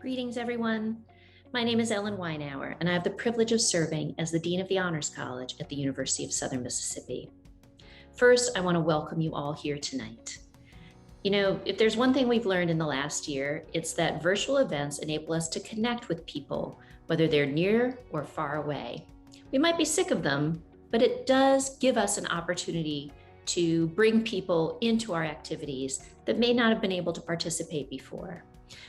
Greetings, everyone. My name is Ellen Weinauer, and I have the privilege of serving as the Dean of the Honors College at the University of Southern Mississippi. First, I want to welcome you all here tonight. You know, if there's one thing we've learned in the last year, it's that virtual events enable us to connect with people, whether they're near or far away. We might be sick of them, but it does give us an opportunity to bring people into our activities that may not have been able to participate before.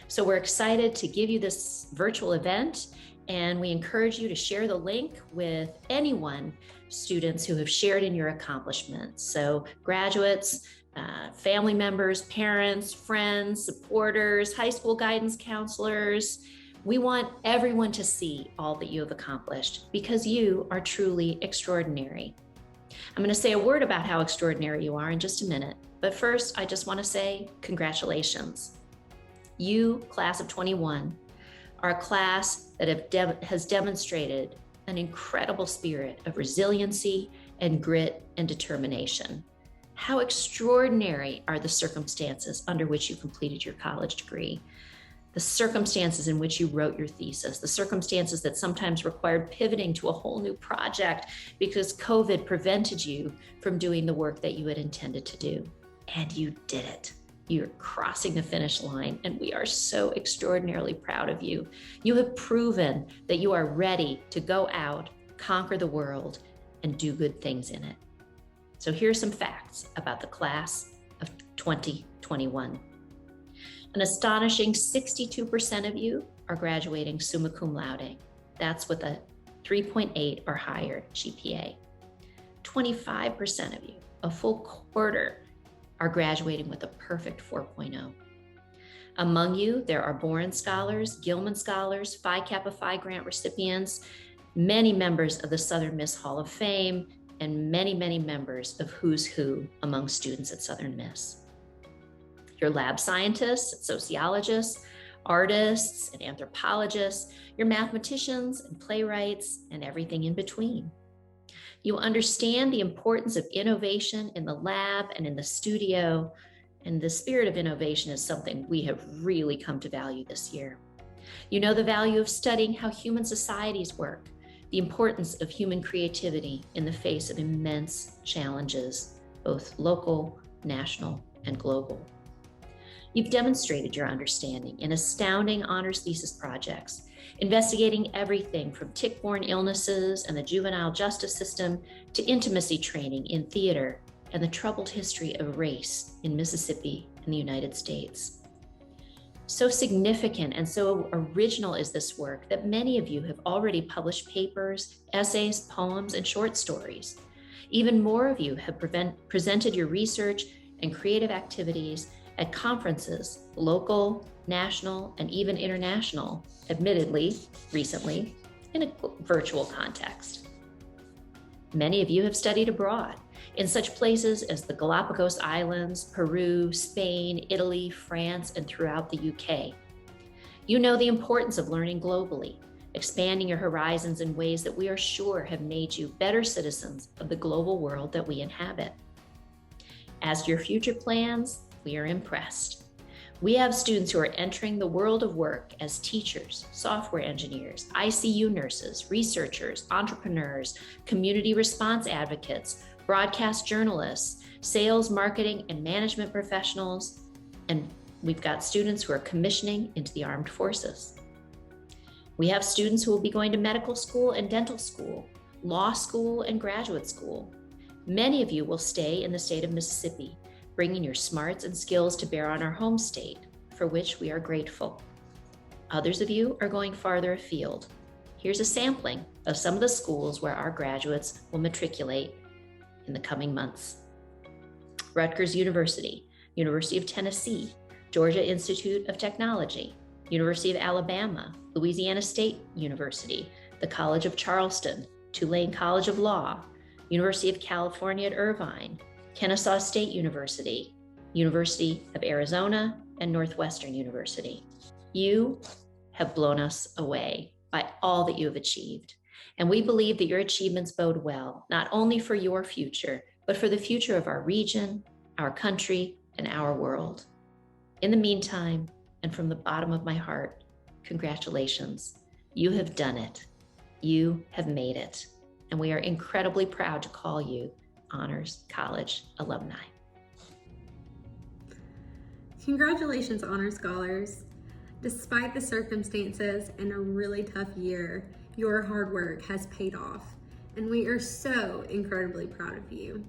So we're excited to give you this virtual event, and we encourage you to share the link with anyone, students who have shared in your accomplishments. So graduates, family members, parents, friends, supporters, high school guidance counselors. We want everyone to see all that you have accomplished because you are truly extraordinary. I'm going to say a word about how extraordinary you are in just a minute, but first I just want to say congratulations. You, class of 21, are a class that has demonstrated an incredible spirit of resiliency and grit and determination. How extraordinary are the circumstances under which you completed your college degree, the circumstances in which you wrote your thesis, the circumstances that sometimes required pivoting to a whole new project because COVID prevented you from doing the work that you had intended to do. And you did it. You're crossing the finish line, and we are so extraordinarily proud of you. You have proven that you are ready to go out, conquer the world, and do good things in it. So here are some facts about the class of 2021. An astonishing 62% of you are graduating summa cum laude. That's with a 3.8 or higher GPA. 25% of you, a full quarter, are graduating with a perfect 4.0. Among you, there are Boren Scholars, Gilman Scholars, Phi Kappa Phi grant recipients, many members of the Southern Miss Hall of Fame, and many, many members of Who's Who among students at Southern Miss. Your lab scientists, sociologists, artists, and anthropologists, your mathematicians and playwrights, and everything in between. You understand the importance of innovation in the lab and in the studio, and the spirit of innovation is something we have really come to value this year. You know the value of studying how human societies work, the importance of human creativity in the face of immense challenges, both local, national, and global. You've demonstrated your understanding in astounding honors thesis projects, investigating everything from tick-borne illnesses and the juvenile justice system to intimacy training in theater and the troubled history of race in Mississippi and the United States. So significant and so original is this work that many of you have already published papers, essays, poems, and short stories. Even more of you have presented your research and creative activities at conferences, local, national, and even international, admittedly, recently, in a virtual context. Many of you have studied abroad in such places as the Galapagos Islands, Peru, Spain, Italy, France, and throughout the UK. You know the importance of learning globally, expanding your horizons in ways that we are sure have made you better citizens of the global world that we inhabit. As to your future plans, we are impressed. We have students who are entering the world of work as teachers, software engineers, ICU nurses, researchers, entrepreneurs, community response advocates, broadcast journalists, sales, marketing, and management professionals, and we've got students who are commissioning into the armed forces. We have students who will be going to medical school and dental school, law school and graduate school. Many of you will stay in the state of Mississippi, bringing your smarts and skills to bear on our home state, for which we are grateful. Others of you are going farther afield. Here's a sampling of some of the schools where our graduates will matriculate in the coming months. Rutgers University, University of Tennessee, Georgia Institute of Technology, University of Alabama, Louisiana State University, the College of Charleston, Tulane College of Law, University of California at Irvine, Kennesaw State University, University of Arizona, and Northwestern University. You have blown us away by all that you have achieved. And we believe that your achievements bode well, not only for your future, but for the future of our region, our country, and our world. In the meantime, and from the bottom of my heart, Congratulations. You have done it. You have made it. And we are incredibly proud to call you Honors College alumni. Congratulations, Honor Scholars. Despite the circumstances and a really tough year, your hard work has paid off, and we are so incredibly proud of you.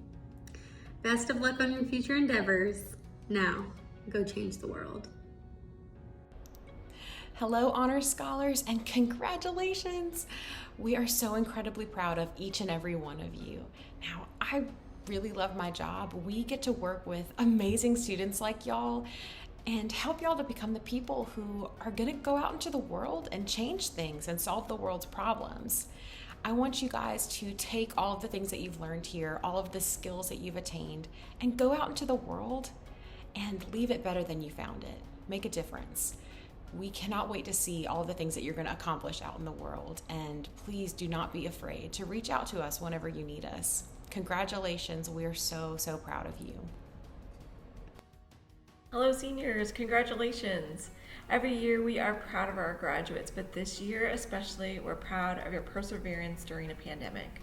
Best of luck on your future endeavors. Now, go change the world. Hello, Honors Scholars, and congratulations! We are so incredibly proud of each and every one of you. Now, I really love my job. We get to work with amazing students like y'all and help y'all to become the people who are going to go out into the world and change things and solve the world's problems. I want you guys to take all of the things that you've learned here, all of the skills that you've attained, and go out into the world and leave it better than you found it. Make a difference. We cannot wait to see all the things that you're going to accomplish out in the world, and please do not be afraid to reach out to us whenever you need us. Congratulations, we're so proud of you. Hello seniors, congratulations. Every year we are proud of our graduates, but this year especially we're proud of your perseverance during a pandemic.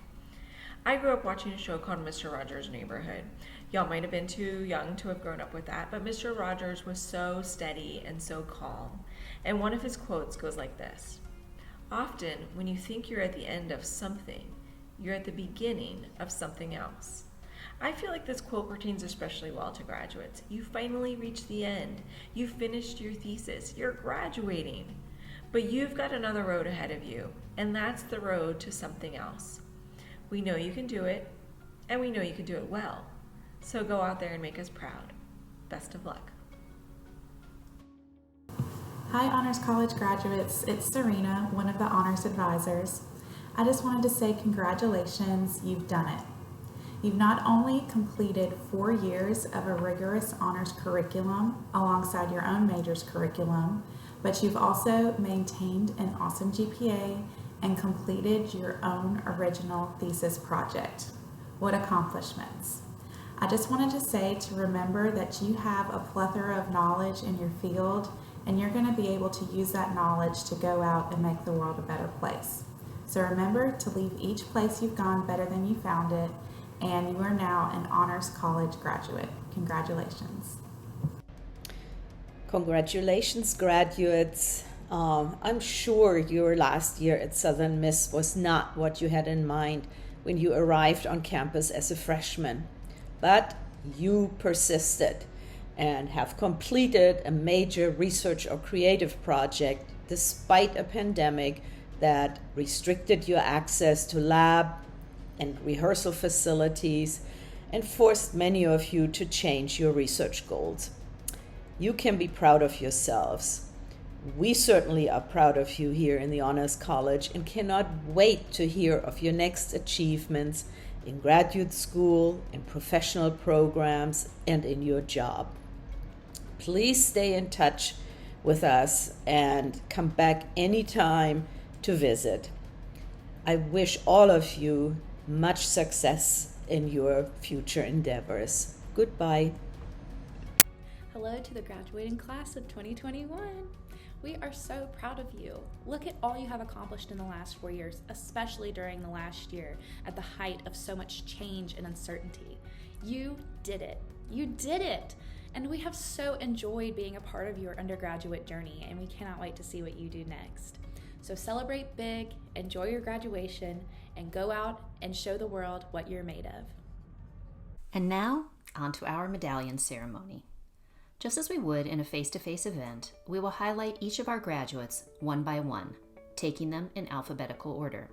I grew up watching a show called Mr. Rogers' Neighborhood. Y'all might have been too young to have grown up with that, but Mr. Rogers was so steady and so calm. And one of his quotes goes like this: "Often when you think you're at the end of something, you're at the beginning of something else." I feel like this quote pertains especially well to graduates. You finally reached the end. You finished your thesis. You're graduating. But you've got another road ahead of you, and that's the road to something else. We know you can do it, and we know you can do it well. So go out there and make us proud. Best of luck. Hi, Honors College graduates. It's Serena, one of the Honors Advisors. I just wanted to say congratulations, you've done it. You've not only completed 4 years of a rigorous honors curriculum alongside your own major's curriculum, but you've also maintained an awesome GPA and completed your own original thesis project. What accomplishments. I just wanted to say to remember that you have a plethora of knowledge in your field, and you're going to be able to use that knowledge to go out and make the world a better place. So remember to leave each place you've gone better than you found it, and you are now an Honors College graduate. Congratulations. Congratulations, graduates. I'm sure your last year at Southern Miss was not what you had in mind when you arrived on campus as a freshman, but you persisted and have completed a major research or creative project despite a pandemic that restricted your access to lab and rehearsal facilities and forced many of you to change your research goals. You can be proud of yourselves. We certainly are proud of you here in the Honors College and cannot wait to hear of your next achievements in graduate school, in professional programs, and in your job. Please stay in touch with us and come back anytime to visit. I wish all of you much success in your future endeavors. Goodbye. Hello to the graduating class of 2021. We are so proud of you. Look at all you have accomplished in the last 4 years, especially during the last year at the height of so much change and uncertainty. You did it. You did it. And we have so enjoyed being a part of your undergraduate journey, and we cannot wait to see what you do next. So celebrate big, enjoy your graduation, and go out and show the world what you're made of. And now, on to our medallion ceremony. Just as we would in a face-to-face event, we will highlight each of our graduates one by one, taking them in alphabetical order.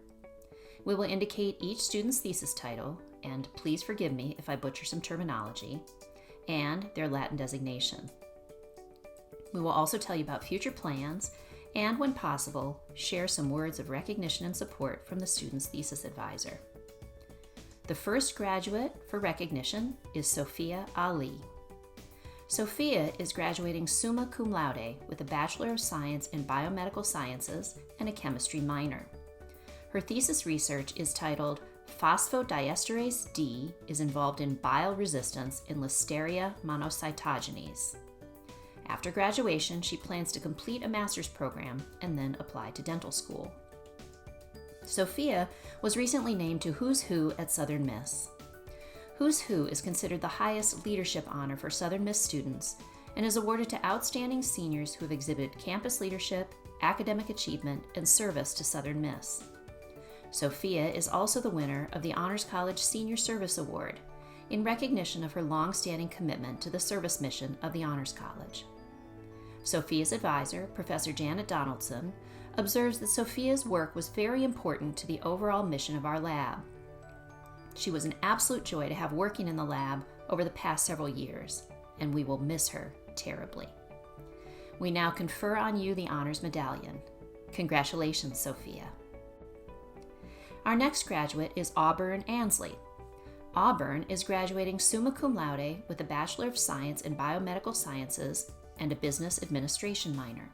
We will indicate each student's thesis title, and please forgive me if I butcher some terminology, and their Latin designation. We will also tell you about future plans, and when possible, share some words of recognition and support from the student's thesis advisor. The first graduate for recognition is Sophia Ali. Sophia is graduating summa cum laude with a Bachelor of Science in Biomedical Sciences and a chemistry minor. Her thesis research is titled Phosphodiesterase D is involved in bile resistance in Listeria monocytogenes. After graduation, she plans to complete a master's program and then apply to dental school. Sophia was recently named to Who's Who at Southern Miss. Who's Who is considered the highest leadership honor for Southern Miss students and is awarded to outstanding seniors who have exhibited campus leadership, academic achievement, and service to Southern Miss. Sophia is also the winner of the Honors College Senior Service Award in recognition of her long-standing commitment to the service mission of the Honors College. Sophia's advisor, Professor Janet Donaldson, observes that Sophia's work was very important to the overall mission of our lab. She was an absolute joy to have working in the lab over the past several years, and we will miss her terribly. We now confer on you the Honors Medallion. Congratulations, Sophia. Our next graduate is Auburn Ansley. Auburn is graduating summa cum laude with a Bachelor of Science in Biomedical Sciences and a Business Administration minor.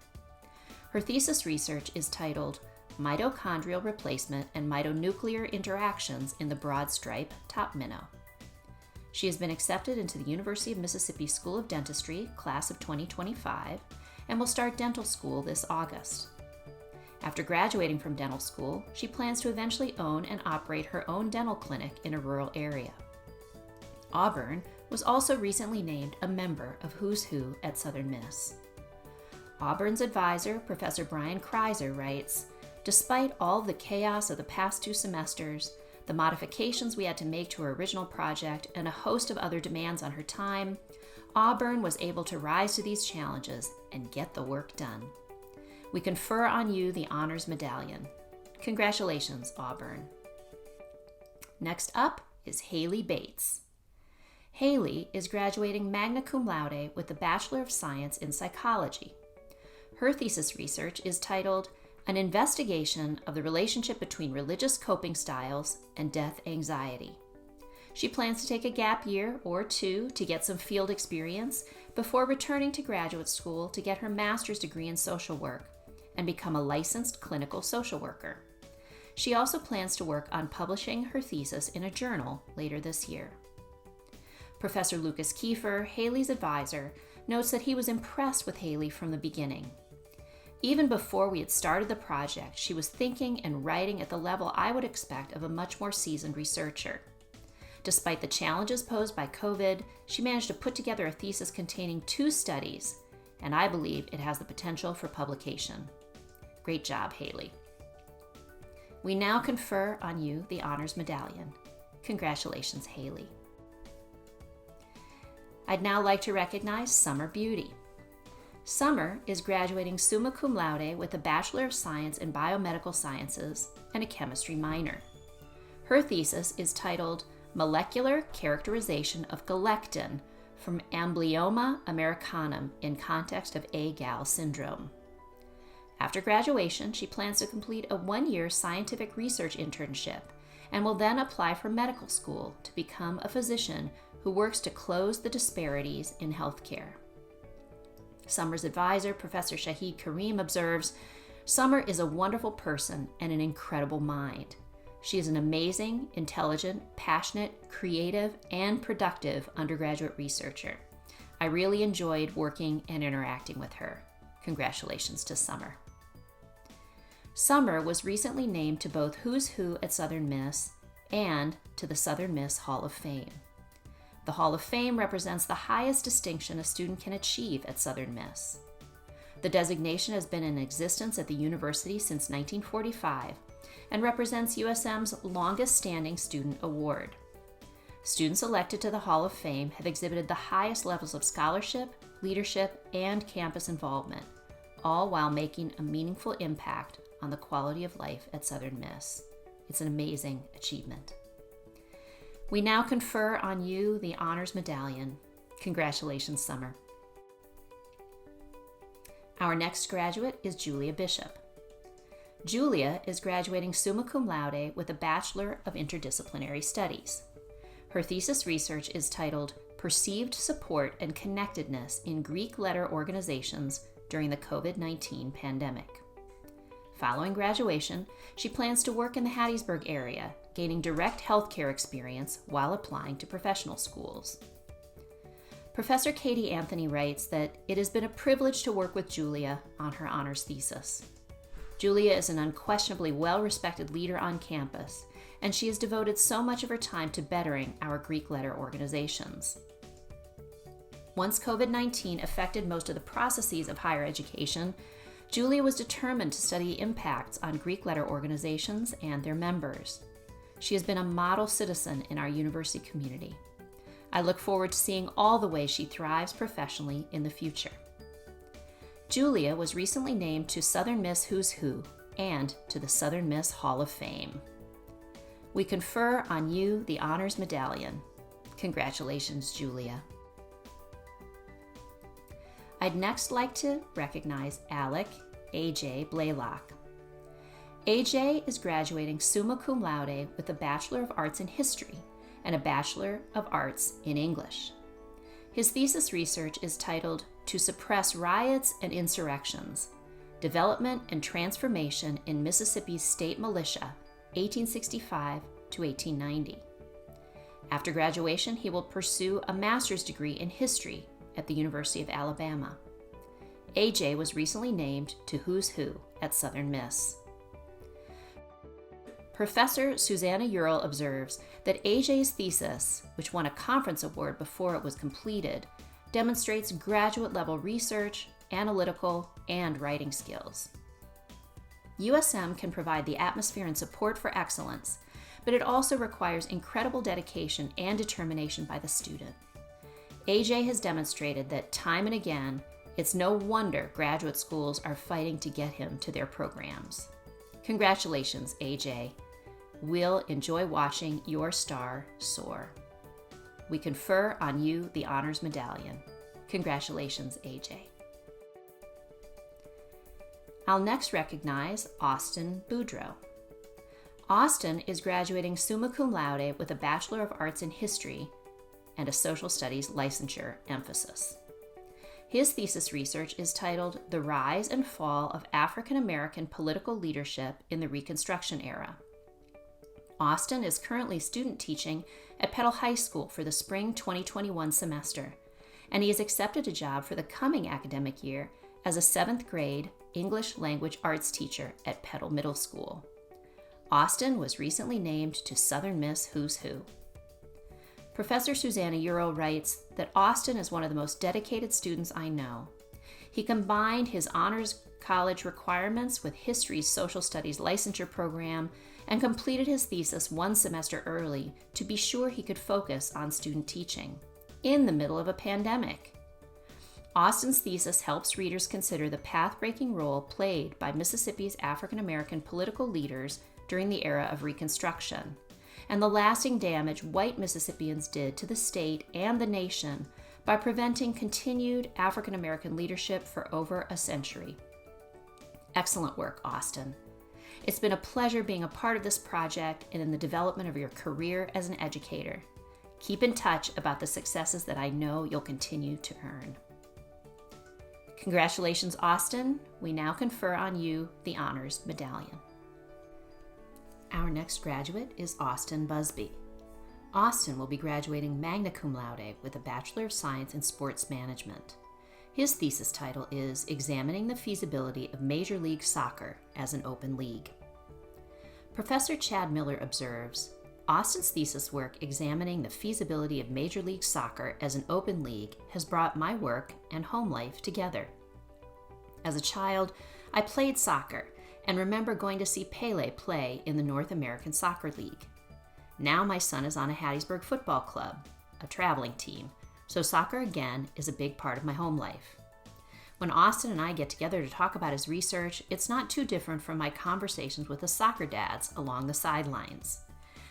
Her thesis research is titled Mitochondrial Replacement and Mitonuclear Interactions in the Broad Stripe Top Minnow. She has been accepted into the University of Mississippi School of Dentistry, class of 2025, and will start dental school this August. After graduating from dental school, she plans to eventually own and operate her own dental clinic in a rural area. Auburn was also recently named a member of Who's Who at Southern Miss. Auburn's advisor, Professor Brian Kreiser, writes, "Despite all the chaos of the past 2 semesters, the modifications we had to make to her original project, and a host of other demands on her time, Auburn was able to rise to these challenges and get the work done. We confer on you the Honors Medallion. Congratulations, Auburn." Next up is Haley Bates. Haley is graduating magna cum laude with the Bachelor of Science in Psychology. Her thesis research is titled An Investigation of the Relationship Between Religious Coping Styles and Death Anxiety. She plans to take a gap year or 2 to get some field experience before returning to graduate school to get her master's degree in social work and become a licensed clinical social worker. She also plans to work on publishing her thesis in a journal later this year. Professor Lucas Kiefer, Haley's advisor, notes that he was impressed with Haley from the beginning. Even before we had started the project, she was thinking and writing at the level I would expect of a much more seasoned researcher. Despite the challenges posed by COVID, she managed to put together a thesis containing 2 studies, and I believe it has the potential for publication. Great job, Haley. We now confer on you the Honors Medallion. Congratulations, Haley. I'd now like to recognize Summer Beauty. Summer is graduating summa cum laude with a Bachelor of Science in Biomedical Sciences and a chemistry minor. Her thesis is titled Molecular Characterization of Galectin from Amblyoma americanum in context of A-Gal syndrome. After graduation, she plans to complete a 1-year scientific research internship and will then apply for medical school to become a physician who works to close the disparities in healthcare. Summer's advisor, Professor Shahid Karim, observes, "Summer is a wonderful person and an incredible mind. She is an amazing, intelligent, passionate, creative, and productive undergraduate researcher. I really enjoyed working and interacting with her. Congratulations to Summer." Summer was recently named to both Who's Who at Southern Miss and to the Southern Miss Hall of Fame. The Hall of Fame represents the highest distinction a student can achieve at Southern Miss. The designation has been in existence at the university since 1945 and represents USM's longest-standing student award. Students elected to the Hall of Fame have exhibited the highest levels of scholarship, leadership, and campus involvement, all while making a meaningful impact on the quality of life at Southern Miss. It's an amazing achievement. We now confer on you the Honors Medallion. Congratulations, Summer. Our next graduate is Julia Bishop. Julia is graduating summa cum laude with a Bachelor of Interdisciplinary Studies. Her thesis research is titled Perceived Support and Connectedness in Greek Letter Organizations During the COVID-19 Pandemic. Following graduation, she plans to work in the Hattiesburg area, gaining direct healthcare experience while applying to professional schools. Professor Katie Anthony writes that it has been a privilege to work with Julia on her honors thesis. Julia is an unquestionably well-respected leader on campus, and she has devoted so much of her time to bettering our Greek letter organizations. Once COVID-19 affected most of the processes of higher education, Julia was determined to study impacts on Greek letter organizations and their members. She has been a model citizen in our university community. I look forward to seeing all the ways she thrives professionally in the future. Julia was recently named to Southern Miss Who's Who and to the Southern Miss Hall of Fame. We confer on you the Honors Medallion. Congratulations, Julia. I'd next like to recognize Alec A.J. Blaylock. A.J. is graduating summa cum laude with a Bachelor of Arts in History and a Bachelor of Arts in English. His thesis research is titled To Suppress Riots and Insurrections, Development and Transformation in Mississippi's State Militia, 1865 to 1890. After graduation, he will pursue a master's degree in history at the University of Alabama. AJ was recently named to Who's Who at Southern Miss. Professor Susanna Url observes that AJ's thesis, which won a conference award before it was completed, demonstrates graduate-level research, analytical, and writing skills. USM can provide the atmosphere and support for excellence, but it also requires incredible dedication and determination by the student. AJ has demonstrated that time and again, it's no wonder graduate schools are fighting to get him to their programs. Congratulations, AJ. We'll enjoy watching your star soar. We confer on you the Honors Medallion. Congratulations, AJ. I'll next recognize Austin Boudreau. Austin is graduating summa cum laude with a Bachelor of Arts in History and a Social Studies licensure emphasis. His thesis research is titled The Rise and Fall of African American Political Leadership in the Reconstruction Era. Austin is currently student teaching at Petal High School for the spring 2021 semester, and he has accepted a job for the coming academic year as a 7th grade English language arts teacher at Petal Middle School. Austin was recently named to Southern Miss Who's Who. Professor Susanna Url writes that Austin is one of the most dedicated students I know. He combined his honors college requirements with history's social studies licensure program and completed his thesis one semester early to be sure he could focus on student teaching in the middle of a pandemic. Austin's thesis helps readers consider the path-breaking role played by Mississippi's African American political leaders during the era of Reconstruction, and the lasting damage white Mississippians did to the state and the nation by preventing continued African American leadership for over a century. Excellent work, Austin. It's been a pleasure being a part of this project and in the development of your career as an educator. Keep in touch about the successes that I know you'll continue to earn. Congratulations, Austin. We now confer on you the Honors Medallion. Our next graduate is Austin Busby. Austin will be graduating magna cum laude with a Bachelor of Science in Sports Management. His thesis title is Examining the Feasibility of Major League Soccer as an Open League. Professor Chad Miller observes, Austin's thesis work examining the feasibility of Major League Soccer as an open league has brought my work and home life together. As a child, I played soccer and remember going to see Pele play in the North American Soccer League. Now my son is on a Hattiesburg football club, a traveling team, so soccer again is a big part of my home life. When Austin and I get together to talk about his research, it's not too different from my conversations with the soccer dads along the sidelines.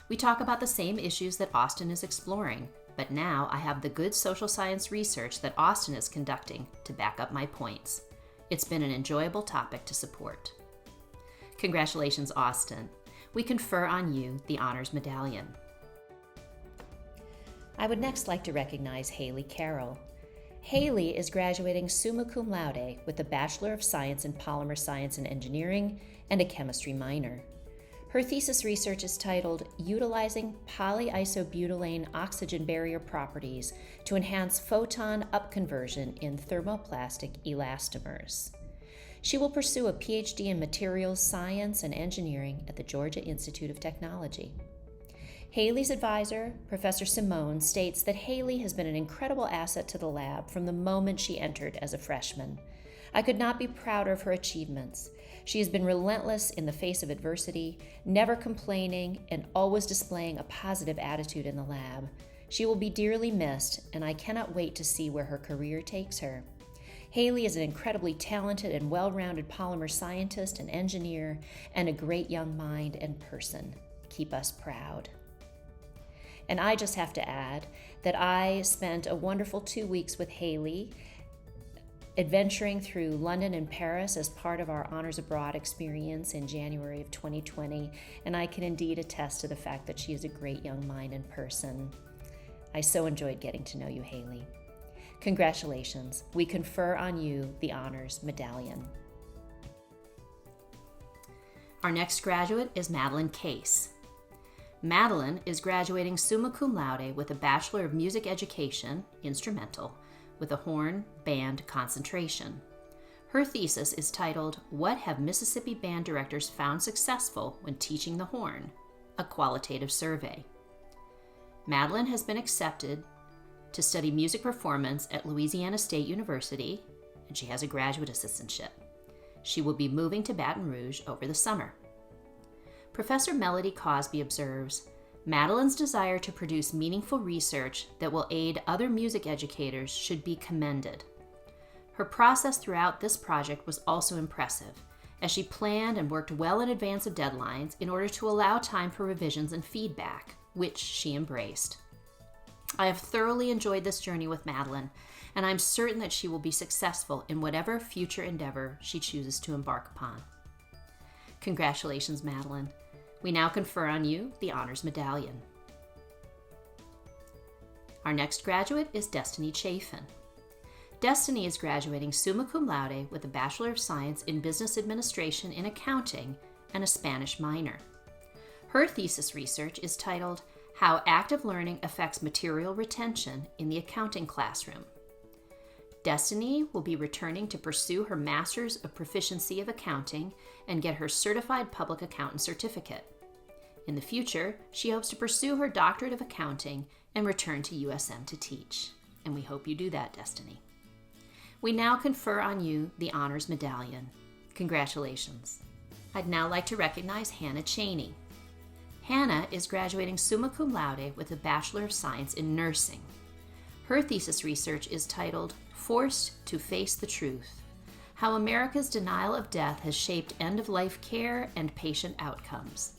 We talk about the same issues that Austin is exploring, but now I have the good social science research that Austin is conducting to back up my points. It's been an enjoyable topic to support. Congratulations, Austin. We confer on you the Honors Medallion. I would next like to recognize Haley Carroll. Haley is graduating summa cum laude with a Bachelor of Science in Polymer Science and Engineering and a chemistry minor. Her thesis research is titled Utilizing Polyisobutylene Oxygen Barrier Properties to Enhance Photon Upconversion in Thermoplastic Elastomers. She will pursue a PhD in Materials Science and Engineering at the Georgia Institute of Technology. Haley's advisor, Professor Simone, states that Haley has been an incredible asset to the lab from the moment she entered as a freshman. I could not be prouder of her achievements. She has been relentless in the face of adversity, never complaining, and always displaying a positive attitude in the lab. She will be dearly missed, and I cannot wait to see where her career takes her. Haley is an incredibly talented and well-rounded polymer scientist and engineer, and a great young mind and person. Keep us proud. And I just have to add that I spent a wonderful 2 weeks with Haley, adventuring through London and Paris as part of our Honors Abroad experience in January of 2020, and I can indeed attest to the fact that she is a great young mind and person. I so enjoyed getting to know you, Haley. Congratulations. We confer on you the Honors Medallion. Our next graduate is Madeline Case. Madeline is graduating summa cum laude with a Bachelor of Music Education, instrumental, with a horn band concentration. Her thesis is titled, What Have Mississippi Band Directors Found Successful When Teaching the Horn? A Qualitative Survey. Madeline has been accepted to study music performance at Louisiana State University, and she has a graduate assistantship. She will be moving to Baton Rouge over the summer. Professor Melody Cosby observes, Madeline's desire to produce meaningful research that will aid other music educators should be commended. Her process throughout this project was also impressive, as she planned and worked well in advance of deadlines in order to allow time for revisions and feedback, which she embraced. I have thoroughly enjoyed this journey with Madeline, and I'm certain that she will be successful in whatever future endeavor she chooses to embark upon. Congratulations, Madeline. We now confer on you the Honors Medallion. Our next graduate is Destiny Chafin. Destiny is graduating summa cum laude with a Bachelor of Science in Business Administration in Accounting and a Spanish minor. Her thesis research is titled, How Active Learning Affects Material Retention in the Accounting Classroom. Destiny will be returning to pursue her Master's of Proficiency of Accounting and get her Certified Public Accountant certificate. In the future, she hopes to pursue her Doctorate of Accounting and return to USM to teach. And we hope you do that, Destiny. We now confer on you the Honors Medallion. Congratulations. I'd now like to recognize Hannah Cheney. Hannah is graduating summa cum laude with a Bachelor of Science in Nursing. Her thesis research is titled, Forced to Face the Truth, How America's Denial of Death Has Shaped End-of-Life Care and Patient Outcomes.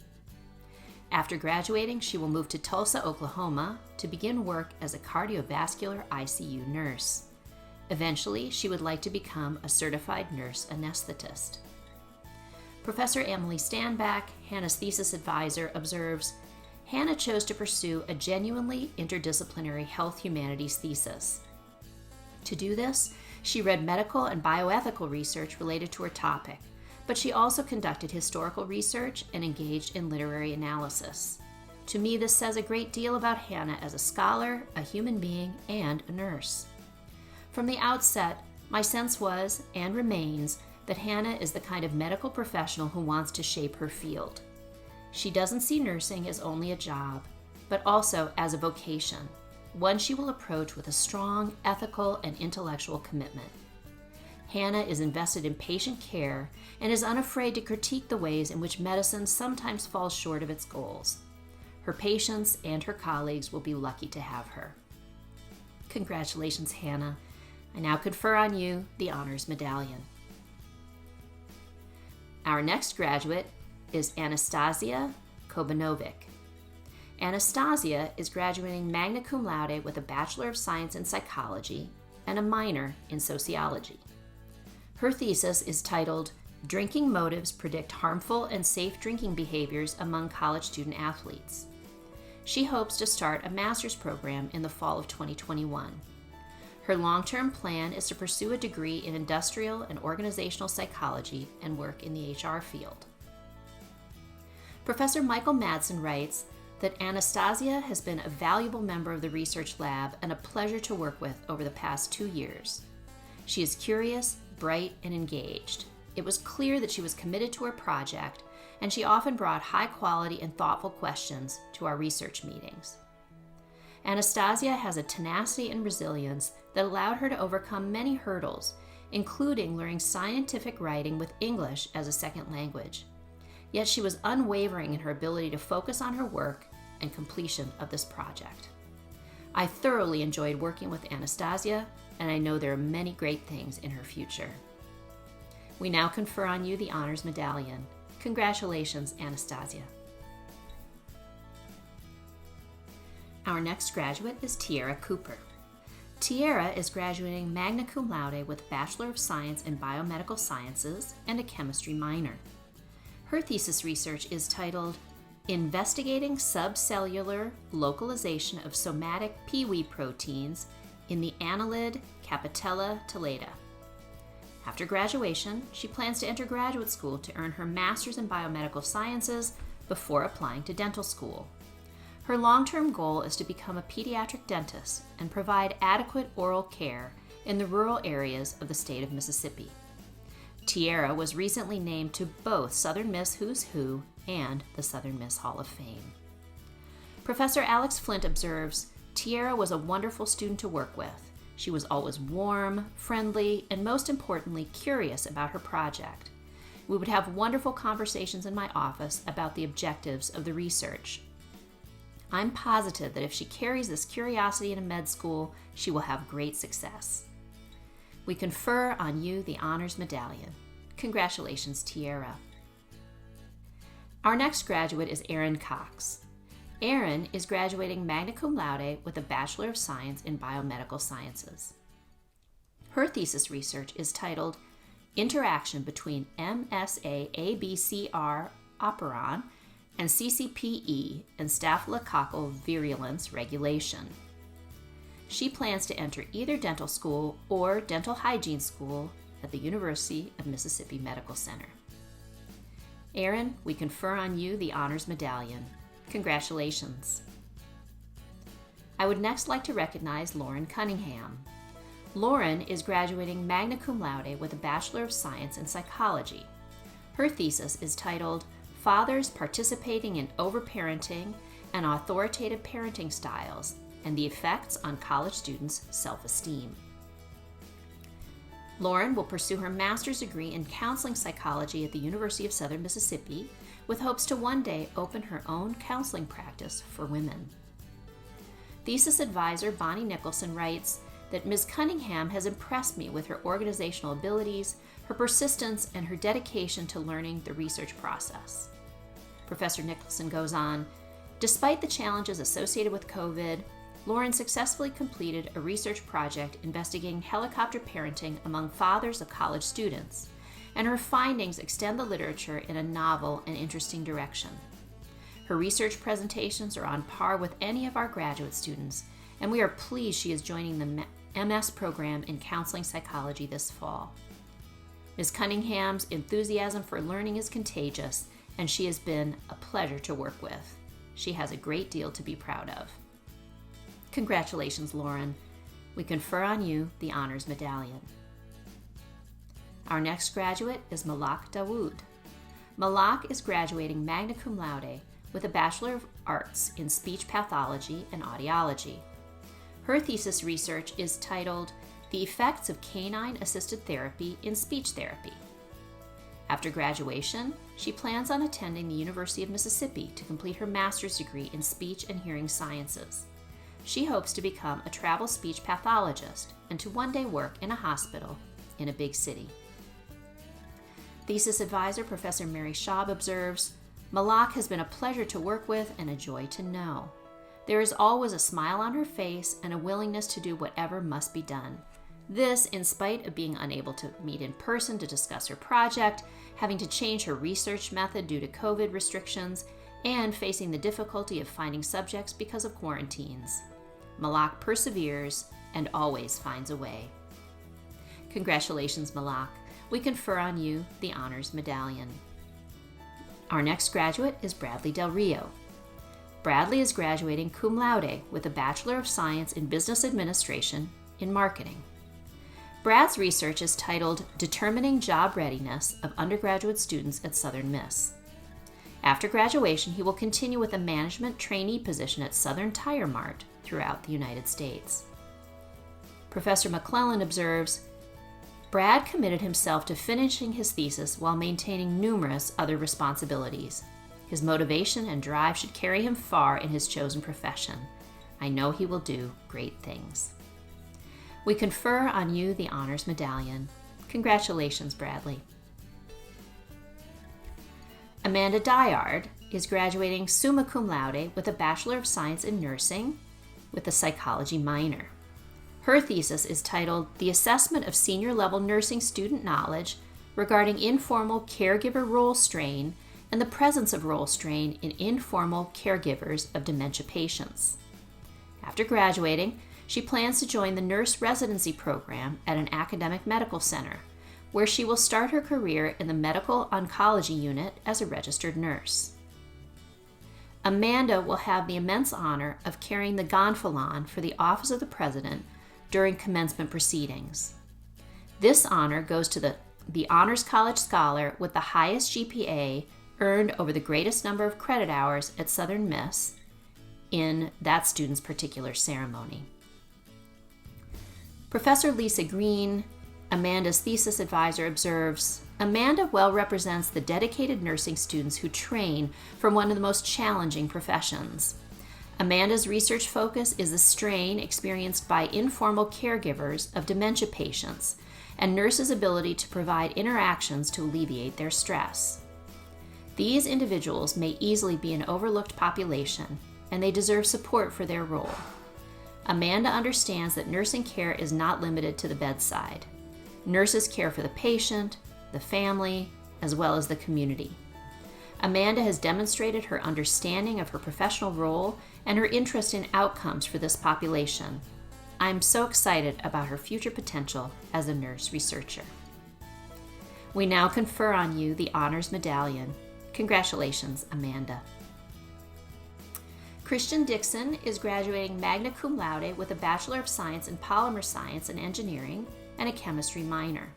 After graduating, she will move to Tulsa, Oklahoma, to begin work as a cardiovascular ICU nurse. Eventually, she would like to become a certified nurse anesthetist. Professor Emily Standback, Hannah's thesis advisor, observes, Hannah chose to pursue a genuinely interdisciplinary health humanities thesis. To do this, she read medical and bioethical research related to her topic, but she also conducted historical research and engaged in literary analysis. To me, this says a great deal about Hannah as a scholar, a human being, and a nurse. From the outset, my sense was, and remains, that Hannah is the kind of medical professional who wants to shape her field. She doesn't see nursing as only a job, but also as a vocation, one she will approach with a strong ethical and intellectual commitment. Hannah is invested in patient care and is unafraid to critique the ways in which medicine sometimes falls short of its goals. Her patients and her colleagues will be lucky to have her. Congratulations, Hannah. I now confer on you the Honors Medallion. Our next graduate is Anastasia Kobanovic. Anastasia is graduating magna cum laude with a Bachelor of Science in Psychology and a minor in Sociology. Her thesis is titled, Drinking Motives Predict Harmful and Safe Drinking Behaviors Among College Student Athletes. She hopes to start a master's program in the fall of 2021. Her long-term plan is to pursue a degree in industrial and organizational psychology and work in the HR field. Professor Michael Madsen writes that Anastasia has been a valuable member of the research lab and a pleasure to work with over the past 2 years. She is curious, bright, and engaged. It was clear that she was committed to her project, and she often brought high quality and thoughtful questions to our research meetings. Anastasia has a tenacity and resilience that allowed her to overcome many hurdles, including learning scientific writing with English as a second language. Yet she was unwavering in her ability to focus on her work and completion of this project. I thoroughly enjoyed working with Anastasia, and I know there are many great things in her future. We now confer on you the Honors Medallion. Congratulations, Anastasia. Our next graduate is Tiara Cooper. Tiara is graduating magna cum laude with Bachelor of Science in Biomedical Sciences and a chemistry minor. Her thesis research is titled Investigating Subcellular Localization of Somatic Pewee Proteins in the Annelid Capitella Telata. After graduation, she plans to enter graduate school to earn her master's in biomedical sciences before applying to dental school. Her long-term goal is to become a pediatric dentist and provide adequate oral care in the rural areas of the state of Mississippi. Tiara was recently named to both Southern Miss Who's Who and the Southern Miss Hall of Fame. Professor Alex Flint observes, Tiara was a wonderful student to work with. She was always warm, friendly, and most importantly, curious about her project. We would have wonderful conversations in my office about the objectives of the research. I'm positive that if she carries this curiosity into med school, she will have great success. We confer on you the Honors Medallion. Congratulations, Tiara. Our next graduate is Erin Cox. Erin is graduating magna cum laude with a Bachelor of Science in Biomedical Sciences. Her thesis research is titled Interaction between MSA-ABCR operon and CCPE and staphylococcal virulence regulation. She plans to enter either dental school or dental hygiene school at the University of Mississippi Medical Center. Erin, we confer on you the Honors Medallion. Congratulations. I would next like to recognize Lauren Cunningham. Lauren is graduating magna cum laude with a Bachelor of Science in Psychology. Her thesis is titled Fathers Participating in Overparenting and Authoritative Parenting Styles and the Effects on College Students' Self-Esteem. Lauren will pursue her master's degree in counseling psychology at the University of Southern Mississippi with hopes to one day open her own counseling practice for women. Thesis advisor Bonnie Nicholson writes that Ms. Cunningham has impressed me with her organizational abilities, her persistence, and her dedication to learning the research process. Professor Nicholson goes on, despite the challenges associated with COVID, Lauren successfully completed a research project investigating helicopter parenting among fathers of college students, and her findings extend the literature in a novel and interesting direction. Her research presentations are on par with any of our graduate students, and we are pleased she is joining the MS program in counseling psychology this fall. Ms. Cunningham's enthusiasm for learning is contagious, and she has been a pleasure to work with. She has a great deal to be proud of. Congratulations, Lauren. We confer on you the Honors Medallion. Our next graduate is Malak Dawood. Malak is graduating magna cum laude with a Bachelor of Arts in Speech Pathology and Audiology. Her thesis research is titled The Effects of Canine-Assisted Therapy in Speech Therapy. After graduation, she plans on attending the University of Mississippi to complete her master's degree in Speech and Hearing Sciences. She hopes to become a travel speech pathologist and to one day work in a hospital in a big city. Thesis advisor Professor Mary Schaub observes, Malak has been a pleasure to work with and a joy to know. There is always a smile on her face and a willingness to do whatever must be done. This, in spite of being unable to meet in person to discuss her project, having to change her research method due to COVID restrictions, and facing the difficulty of finding subjects because of quarantines. Malak perseveres and always finds a way. Congratulations, Malak. We confer on you the Honors Medallion. Our next graduate is Bradley Del Rio. Bradley is graduating cum laude with a Bachelor of Science in Business Administration in Marketing. Brad's research is titled Determining Job Readiness of Undergraduate Students at Southern Miss. After graduation, he will continue with a management trainee position at Southern Tire Mart throughout the United States. Professor McClellan observes, Brad committed himself to finishing his thesis while maintaining numerous other responsibilities. His motivation and drive should carry him far in his chosen profession. I know he will do great things. We confer on you the Honors Medallion. Congratulations, Bradley. Amanda Dyard is graduating summa cum laude with a Bachelor of Science in Nursing with a psychology minor. Her thesis is titled The Assessment of Senior Level Nursing Student Knowledge Regarding Informal Caregiver Role Strain and the Presence of Role Strain in Informal Caregivers of Dementia Patients. After graduating, she plans to join the nurse residency program at an academic medical center, where she will start her career in the medical oncology unit as a registered nurse. Amanda will have the immense honor of carrying the gonfalon for the Office of the President during commencement proceedings. This honor goes to the Honors College scholar with the highest GPA earned over the greatest number of credit hours at Southern Miss in that student's particular ceremony. Professor Lisa Green, Amanda's thesis advisor, observes, Amanda well represents the dedicated nursing students who train for one of the most challenging professions. Amanda's research focus is the strain experienced by informal caregivers of dementia patients and nurses' ability to provide interactions to alleviate their stress. These individuals may easily be an overlooked population, and they deserve support for their role. Amanda understands that nursing care is not limited to the bedside. Nurses care for the patient, the family, as well as the community. Amanda has demonstrated her understanding of her professional role and her interest in outcomes for this population. I am so excited about her future potential as a nurse researcher. We now confer on you the Honors Medallion. Congratulations, Amanda. Christian Dixon is graduating magna cum laude with a Bachelor of Science in Polymer Science and Engineering and a chemistry minor.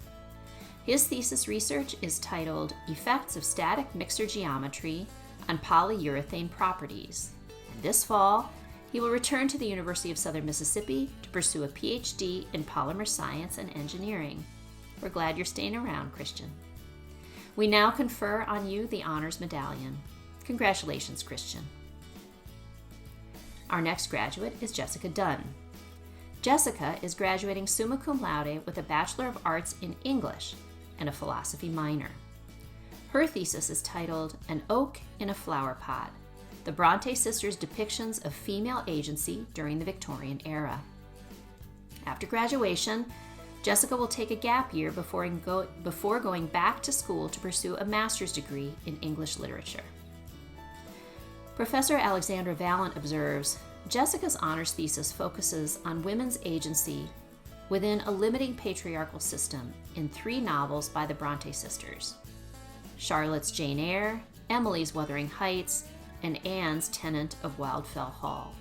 His thesis research is titled Effects of Static Mixer Geometry on Polyurethane Properties. And this fall, he will return to the University of Southern Mississippi to pursue a PhD in Polymer Science and Engineering. We're glad you're staying around, Christian. We now confer on you the Honors Medallion. Congratulations, Christian. Our next graduate is Jessica Dunn. Jessica is graduating summa cum laude with a Bachelor of Arts in English and a philosophy minor. Her thesis is titled An Oak in a Flower Pot, the Bronte sisters' depictions of female agency during the Victorian era. After graduation, Jessica will take a gap year before going back to school to pursue a master's degree in English literature. Professor Alexandra Vallant observes, Jessica's honors thesis focuses on women's agency within a limiting patriarchal system in 3 novels by the Bronte sisters: Charlotte's Jane Eyre, Emily's Wuthering Heights, and Anne's Tenant of Wildfell Hall.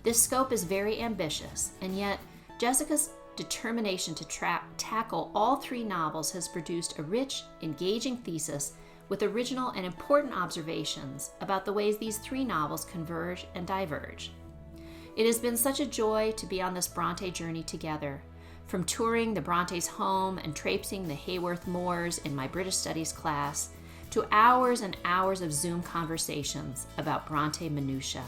This scope is very ambitious, and yet Jessica's determination to tackle all 3 novels has produced a rich, engaging thesis with original and important observations about the ways these 3 novels converge and diverge. It has been such a joy to be on this Bronte journey together, from touring the Bronte's home and traipsing the Haworth moors in my British Studies class, to hours and hours of Zoom conversations about Bronte minutiae.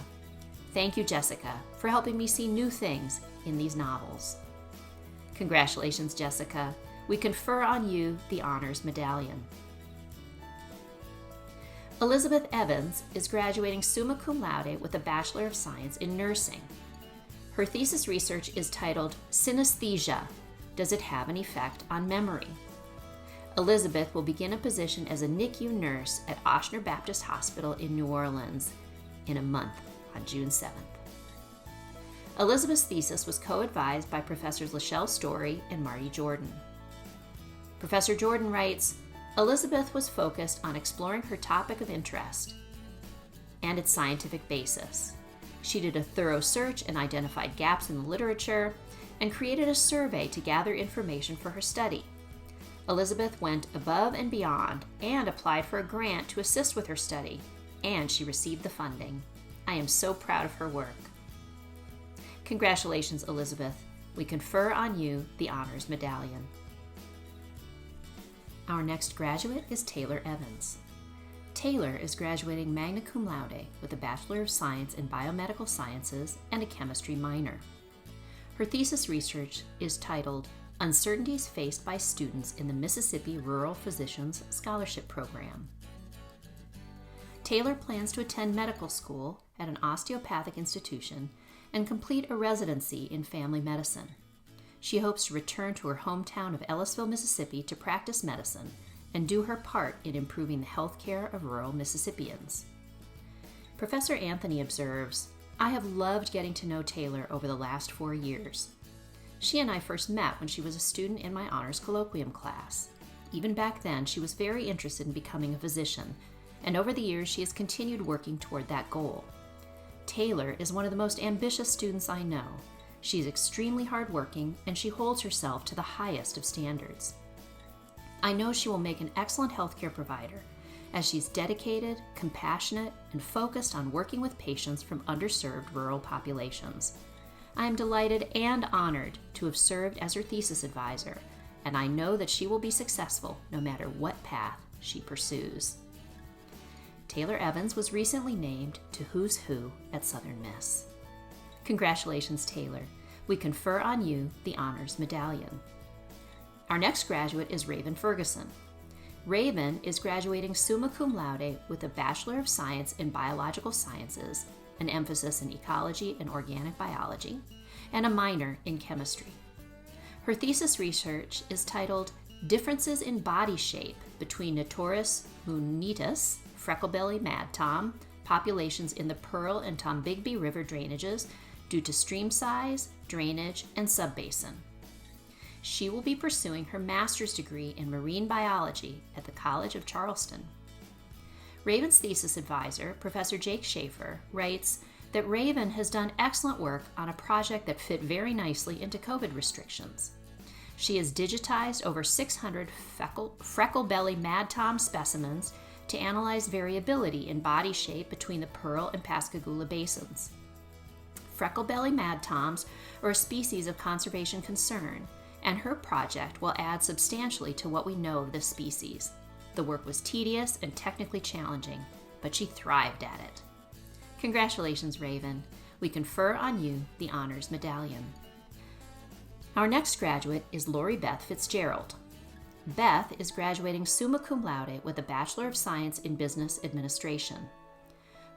Thank you, Jessica, for helping me see new things in these novels. Congratulations, Jessica. We confer on you the Honors Medallion. Elizabeth Evans is graduating summa cum laude with a Bachelor of Science in Nursing. Her thesis research is titled Synesthesia, Does It Have an Effect on Memory? Elizabeth will begin a position as a NICU nurse at Ochsner Baptist Hospital in New Orleans in a month on June 7th. Elizabeth's thesis was co-advised by Professors Lachelle Story and Marty Jordan. Professor Jordan writes, Elizabeth was focused on exploring her topic of interest and its scientific basis. She did a thorough search and identified gaps in the literature and created a survey to gather information for her study. Elizabeth went above and beyond and applied for a grant to assist with her study, and she received the funding. I am so proud of her work. Congratulations, Elizabeth. We confer on you the Honors Medallion. Our next graduate is Taylor Evans. Taylor is graduating magna cum laude with a Bachelor of Science in Biomedical Sciences and a chemistry minor. Her thesis research is titled Uncertainties Faced by Students in the Mississippi Rural Physicians Scholarship Program. Taylor plans to attend medical school at an osteopathic institution and complete a residency in family medicine. She hopes to return to her hometown of Ellisville, Mississippi to practice medicine and do her part in improving the health care of rural Mississippians. Professor Anthony observes, I have loved getting to know Taylor over the last 4 years. She and I first met when she was a student in my honors colloquium class. Even back then, she was very interested in becoming a physician, and over the years she has continued working toward that goal. Taylor is one of the most ambitious students I know. She is extremely hardworking, and she holds herself to the highest of standards. I know she will make an excellent healthcare provider, as she's dedicated, compassionate, and focused on working with patients from underserved rural populations. I am delighted and honored to have served as her thesis advisor, and I know that she will be successful no matter what path she pursues. Taylor Evans was recently named to Who's Who at Southern Miss. Congratulations, Taylor. We confer on you the Honors Medallion. Our next graduate is Raven Ferguson. Raven is graduating summa cum laude with a Bachelor of Science in Biological Sciences, an emphasis in ecology and organic biology, and a minor in chemistry. Her thesis research is titled Differences in Body Shape Between Notoris munitus, Frecklebelly Mad Tom, populations in the Pearl and Tombigbee River drainages due to stream size, drainage, and subbasin. She will be pursuing her master's degree in marine biology at the College of Charleston. Raven's thesis advisor, Professor Jake Schaefer, writes that Raven has done excellent work on a project that fit very nicely into COVID restrictions. She has digitized over 600 Frecklebelly Mad Tom specimens to analyze variability in body shape between the Pearl and Pascagoula basins. Frecklebelly Mad Toms are a species of conservation concern, and her project will add substantially to what we know of this species. The work was tedious and technically challenging, but she thrived at it. Congratulations, Raven. We confer on you the Honors Medallion. Our next graduate is Lori Beth Fitzgerald. Beth is graduating summa cum laude with a Bachelor of Science in Business Administration.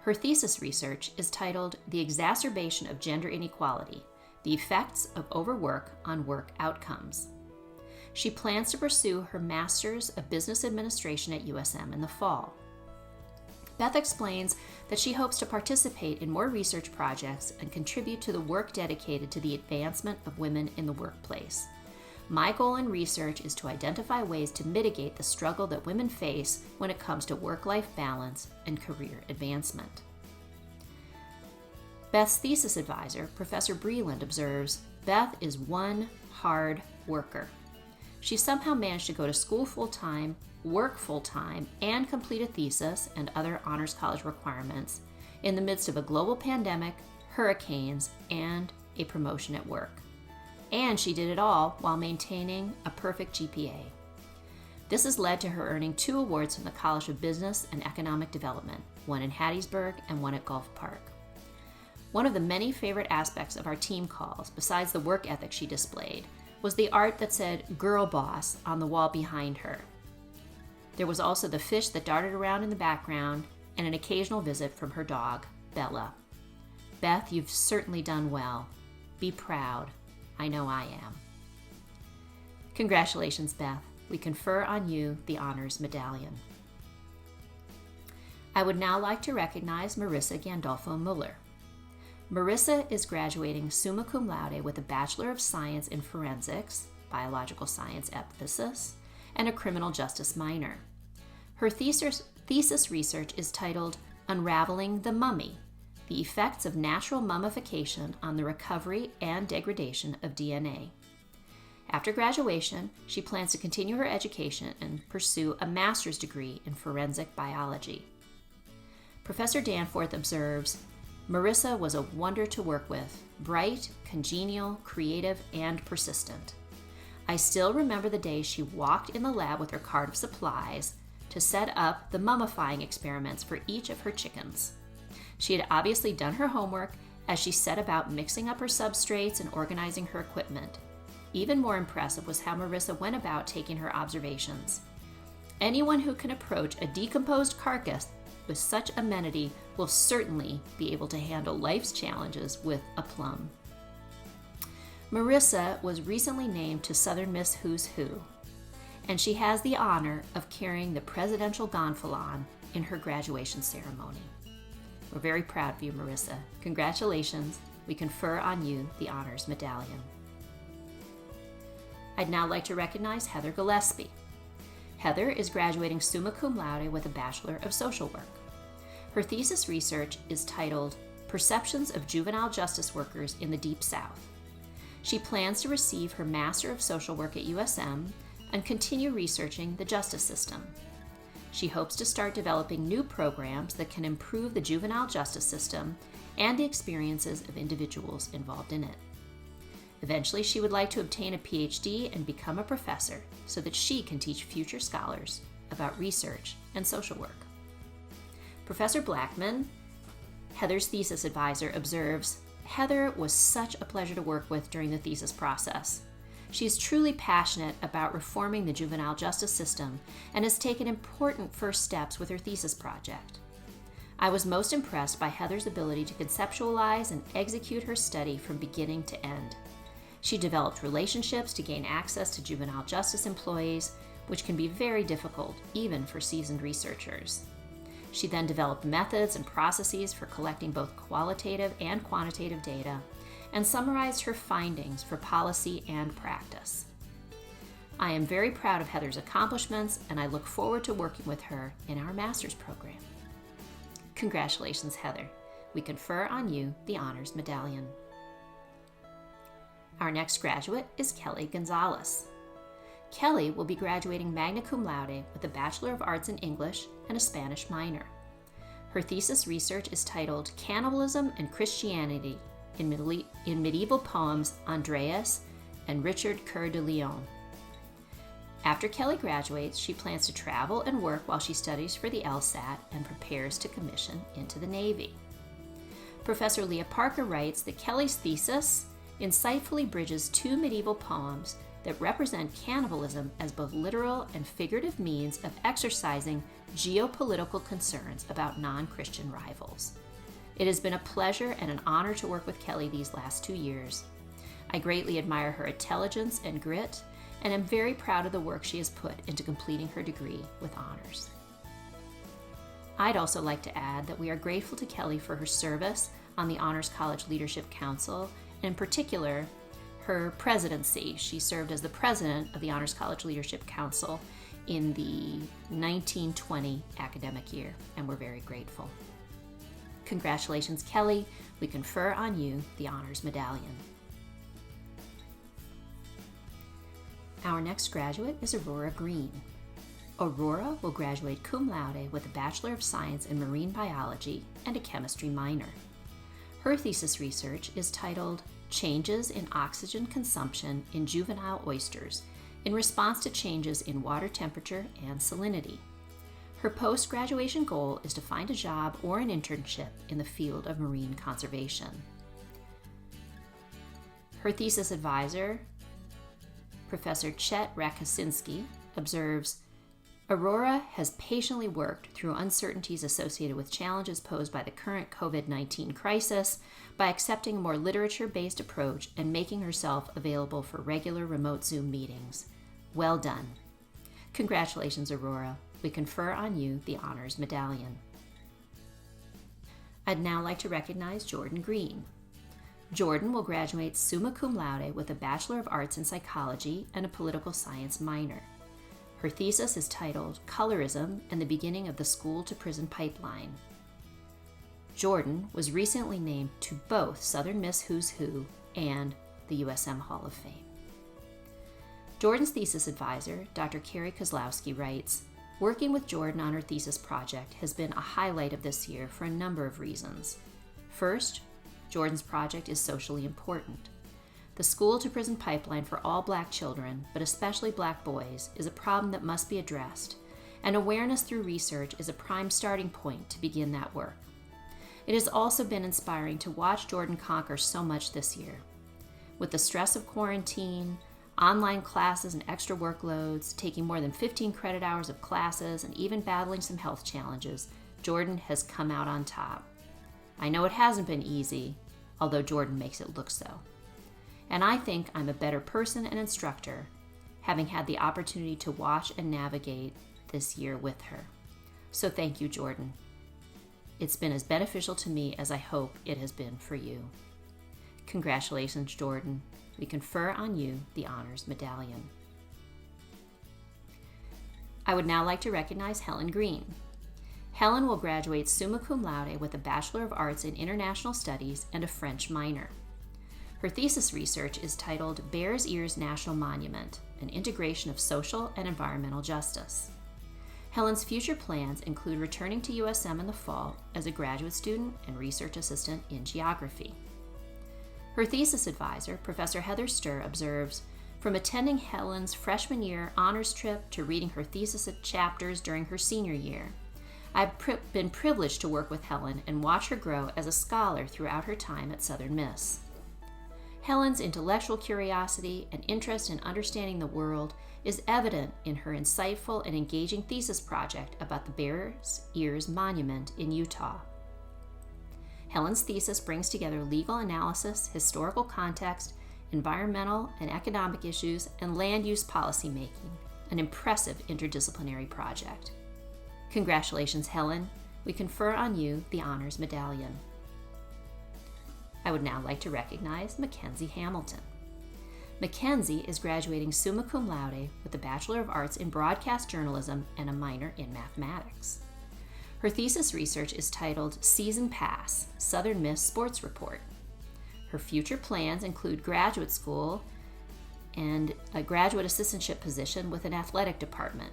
Her thesis research is titled The Exacerbation of Gender Inequality, the Effects of Overwork on Work Outcomes. She plans to pursue her Master's of Business Administration at USM in the fall. Beth explains that she hopes to participate in more research projects and contribute to the work dedicated to the advancement of women in the workplace. My goal in research is to identify ways to mitigate the struggle that women face when it comes to work-life balance and career advancement. Beth's thesis advisor, Professor Breland, observes, Beth is one hard worker. She somehow managed to go to school full-time, work full-time, and complete a thesis and other Honors College requirements in the midst of a global pandemic, hurricanes, and a promotion at work. And she did it all while maintaining a perfect GPA. This has led to her earning 2 awards from the College of Business and Economic Development, one in Hattiesburg and one at Gulf Park. One of the many favorite aspects of our team calls, besides the work ethic she displayed, was the art that said "Girl Boss" on the wall behind her. There was also the fish that darted around in the background and an occasional visit from her dog, Bella. Beth, you've certainly done well. Be proud. I know I am. Congratulations, Beth. We confer on you the Honors Medallion. I would now like to recognize Marissa Gandolfo-Muller. Marissa is graduating summa cum laude with a Bachelor of Science in Forensics, Biological Science emphasis, and a Criminal Justice minor. Her thesis research is titled Unraveling the Mummy: The Effects of Natural Mummification on the Recovery and Degradation of DNA. After graduation, she plans to continue her education and pursue a master's degree in forensic biology. Professor Danforth observes, Marissa was a wonder to work with, bright, congenial, creative, and persistent. I still remember the day she walked in the lab with her cart of supplies to set up the mummifying experiments for each of her chickens. She had obviously done her homework as she set about mixing up her substrates and organizing her equipment. Even more impressive was how Marissa went about taking her observations. Anyone who can approach a decomposed carcass with such amenity will certainly be able to handle life's challenges with aplomb. Marissa was recently named to Southern Miss Who's Who, and she has the honor of carrying the presidential gonfalon in her graduation ceremony. We're very proud of you, Marissa. Congratulations. We confer on you the Honors Medallion. I'd now like to recognize Heather Gillespie. Heather is graduating summa cum laude with a Bachelor of Social Work. Her thesis research is titled Perceptions of Juvenile Justice Workers in the Deep South. She plans to receive her Master of Social Work at USM and continue researching the justice system. She hopes to start developing new programs that can improve the juvenile justice system and the experiences of individuals involved in it. Eventually, she would like to obtain a PhD and become a professor so that she can teach future scholars about research and social work. Professor Blackman, Heather's thesis advisor, observes, Heather was such a pleasure to work with during the thesis process. She is truly passionate about reforming the juvenile justice system and has taken important first steps with her thesis project. I was most impressed by Heather's ability to conceptualize and execute her study from beginning to end. She developed relationships to gain access to juvenile justice employees, which can be very difficult even for seasoned researchers. She then developed methods and processes for collecting both qualitative and quantitative data, and summarized her findings for policy and practice. I am very proud of Heather's accomplishments, and I look forward to working with her in our master's program. Congratulations, Heather. We confer on you the Honors Medallion. Our next graduate is Kelly Gonzalez. Kelly will be graduating magna cum laude with a Bachelor of Arts in English and a Spanish minor. Her thesis research is titled Cannibalism and Christianity in Medieval Poems, Andreas and Richard Coeur de Lion. After Kelly graduates, she plans to travel and work while she studies for the LSAT and prepares to commission into the Navy. Professor Leah Parker writes that Kelly's thesis insightfully bridges two medieval poems that represent cannibalism as both literal and figurative means of exercising geopolitical concerns about non-Christian rivals. It has been a pleasure and an honor to work with Kelly these last 2 years. I greatly admire her intelligence and grit, and am very proud of the work she has put into completing her degree with honors. I'd also like to add that we are grateful to Kelly for her service on the Honors College Leadership Council, and in particular, her presidency. She served as the president of the Honors College Leadership Council in the 1920 academic year, and we're very grateful. Congratulations, Kelly. We confer on you the Honors Medallion. Our next graduate is Aurora Green. Aurora will graduate cum laude with a Bachelor of Science in Marine Biology and a chemistry minor. Her thesis research is titled Changes in Oxygen Consumption in Juvenile Oysters in Response to Changes in Water Temperature and Salinity. Her post-graduation goal is to find a job or an internship in the field of marine conservation. Her thesis advisor, Professor Chet Rakosinski, observes, Aurora has patiently worked through uncertainties associated with challenges posed by the current COVID-19 crisis by accepting a more literature-based approach and making herself available for regular remote Zoom meetings. Well done. Congratulations, Aurora. We confer on you the Honors Medallion. I'd now like to recognize Jordan Green. Jordan will graduate summa cum laude with a Bachelor of Arts in Psychology and a Political Science minor. Her thesis is titled Colorism and the Beginning of the School to Prison Pipeline. Jordan was recently named to both Southern Miss Who's Who and the USM Hall of Fame. Jordan's thesis advisor, Dr. Carrie Kozlowski, writes, "Working with Jordan on her thesis project has been a highlight of this year for a number of reasons. First, Jordan's project is socially important. The school to prison pipeline for all Black children, but especially Black boys, is a problem that must be addressed, and awareness through research is a prime starting point to begin that work. It has also been inspiring to watch Jordan conquer so much this year. With the stress of quarantine, online classes and extra workloads, taking more than 15 credit hours of classes, and even battling some health challenges, Jordan has come out on top. I know it hasn't been easy, although Jordan makes it look so. And I think I'm a better person and instructor, having had the opportunity to watch and navigate this year with her. So thank you, Jordan. It's been as beneficial to me as I hope it has been for you. Congratulations, Jordan. We confer on you the Honors Medallion." I would now like to recognize Helen Green. Helen will graduate summa cum laude with a Bachelor of Arts in International Studies and a French minor. Her thesis research is titled Bears Ears National Monument, an integration of social and environmental justice. Helen's future plans include returning to USM in the fall as a graduate student and research assistant in geography. Her thesis advisor, Professor Heather Sturr, observes, "From attending Helen's freshman year honors trip to reading her thesis chapters during her senior year, I've been privileged to work with Helen and watch her grow as a scholar throughout her time at Southern Miss. Helen's intellectual curiosity and interest in understanding the world is evident in her insightful and engaging thesis project about the Bears Ears Monument in Utah. Helen's thesis brings together legal analysis, historical context, environmental and economic issues, and land use policy making, an impressive interdisciplinary project. Congratulations, Helen. We confer on you the Honors Medallion." I would now like to recognize Mackenzie Hamilton. Mackenzie is graduating summa cum laude with a Bachelor of Arts in Broadcast Journalism and a minor in mathematics. Her thesis research is titled Season Pass, Southern Miss Sports Report. Her future plans include graduate school and a graduate assistantship position with an athletic department.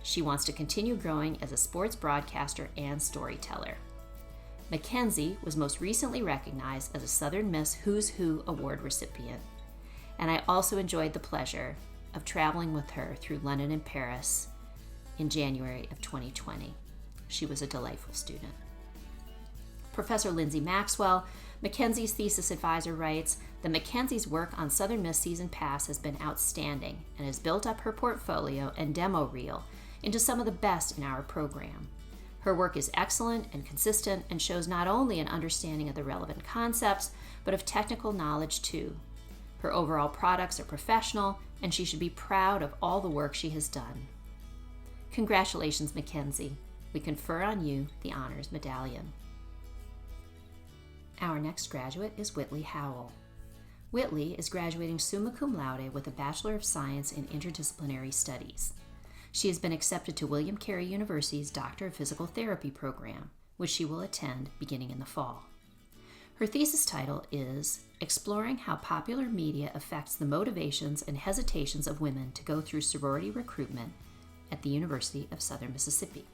She wants to continue growing as a sports broadcaster and storyteller. Mackenzie was most recently recognized as a Southern Miss Who's Who Award recipient, and I also enjoyed the pleasure of traveling with her through London and Paris in January of 2020. She was a delightful student. Professor Lindsay Maxwell, Mackenzie's thesis advisor, writes that Mackenzie's work on Southern Miss Season Pass has been outstanding and has built up her portfolio and demo reel into some of the best in our program. Her work is excellent and consistent and shows not only an understanding of the relevant concepts, but of technical knowledge too. Her overall products are professional, and she should be proud of all the work she has done. Congratulations, Mackenzie. We confer on you the Honors Medallion. Our next graduate is Whitley Howell. Whitley is graduating summa cum laude with a Bachelor of Science in Interdisciplinary Studies. She has been accepted to William Carey University's Doctor of Physical Therapy program, which she will attend beginning in the fall. Her thesis title is Exploring How Popular Media Affects the Motivations and Hesitations of Women to Go Through Sorority Recruitment at the University of Southern Mississippi.